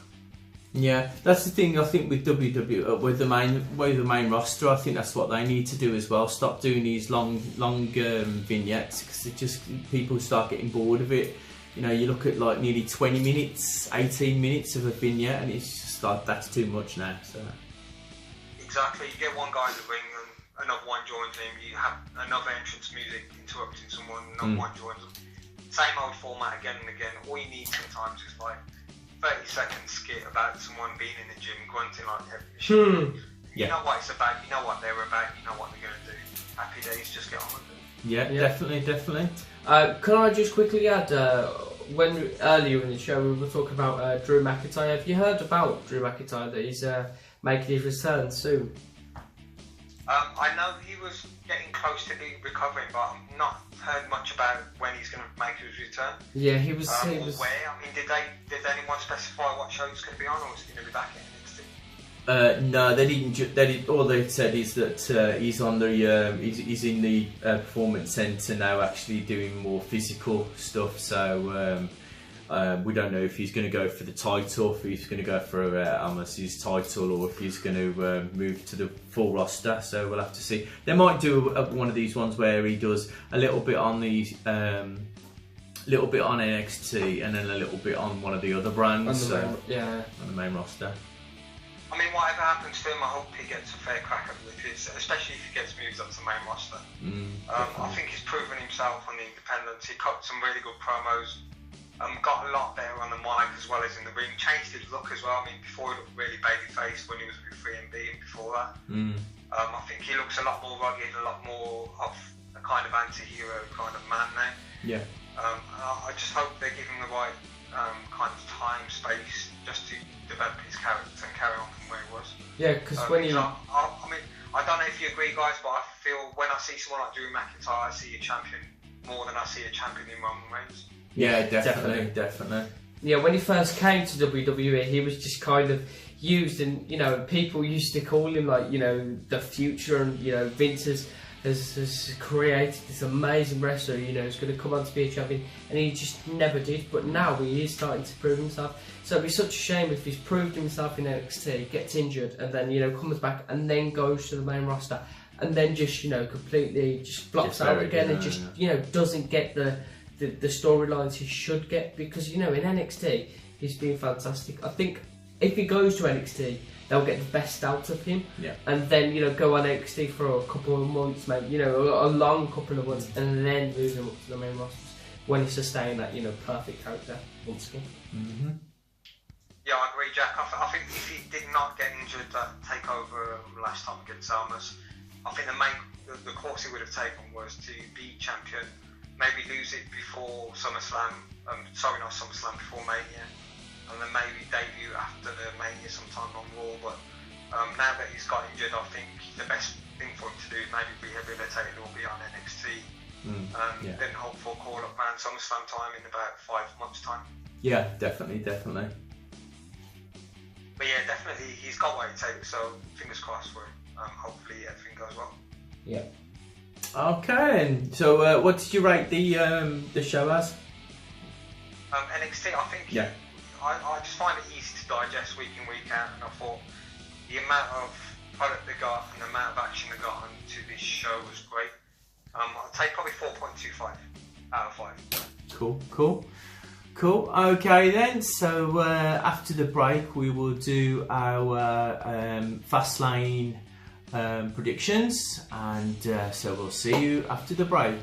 A: Yeah, that's the thing. I think with WWE, with the main roster, I think that's what they need to do as well. Stop doing these long vignettes, because it just, people start getting bored of it. You look at like nearly 20 minutes, 18 minutes of a vignette, and it's just like, that's too much now. So
C: exactly, you get one guy in the ring and another one joins him. You have another entrance music interrupting someone, another one joins them. Same old format again and again. All you need sometimes is like 30-second skit about someone being in the gym grunting like every You know what it's about, you know what they're about, you know what they're going to do. Happy days, just get on with it.
A: Yeah, definitely.
B: Can I just quickly add, when earlier in the show we were talking about Drew McIntyre, have you heard about Drew McIntyre, that he's making his return soon?
C: I know he was getting close to recovering, but I've not heard much about when he's going to make his return.
B: Yeah, he was.
C: Or where? I mean, did anyone specify what show he's going to be on, or is he going to be back in NXT?
A: No, they didn't. All they said is that he's on the he's in the performance centre now, actually doing more physical stuff. So we don't know if he's going to go for the title, if he's going to go for Amos's title, or if he's going to move to the full roster. So we'll have to see. They might do one of these ones where he does a little bit on the little bit on NXT and then a little bit on one of the other brands. On the main roster.
C: I mean, whatever happens to him, I hope he gets a fair crack at it, especially if he gets moved up to the main roster. I think he's proven himself on the independents. He cut some really good promos. Got a lot better on the mic as well as in the ring. Changed his look as well. I mean, before he looked really babyface when he was with 3MB and before that. I think he looks a lot more rugged, a lot more of a kind of anti-hero kind of man now. Yeah. I just hope they give him the right kind of time, space, just to develop his character and carry on from where he was.
B: Yeah, because when you...
C: I mean, I don't know if you agree, guys, but I feel when I see someone like Drew McIntyre, I see a champion more than I see a champion in Roman Reigns.
A: Yeah, definitely.
B: Yeah, when he first came to WWE, he was just kind of used, and people used to call him like the future, and Vince's has created this amazing wrestler, you know, who's going to come on to be a champion, and he just never did. But now he is starting to prove himself. So it'd be such a shame if he's proved himself in NXT, gets injured, and then, you know, comes back and then goes to the main roster, and then just, you know, completely just flops out again, and just, you know, doesn't get the storylines he should get. Because, you know, in NXT he's been fantastic. I think if he goes to NXT, they'll get the best out of him, and then, you know, go on NXT for a couple of months, maybe, you know, a long couple of months, and then move him up to the main rosters when he's sustained that, you know, perfect character once again.
C: Yeah, I agree, Jack. I think if he did not get injured at Takeover last time against Almas, I think the course he would have taken was to be champion, maybe lose it before SummerSlam, before Mania, and then maybe debut after the Mania sometime on Raw. But now that he's got injured, I think the best thing for him to do is maybe rehabilitate or be on NXT, and then hope for a call up around SummerSlam time in about 5 months' time.
A: Yeah, definitely.
C: But yeah, definitely he's got what it takes, so fingers crossed for him. Hopefully everything goes well.
B: Yeah.
A: Okay, and so what did you rate the show as?
C: NXT, I think.
A: Yeah.
C: I just find it easy to digest week in, week out, and I thought the amount of product they got and the amount of action they got onto this show was great. I'll take probably 4.25 out of 5.
A: Cool. Okay then, so after the break we will do our Fastlane predictions, and so we'll see you after the break.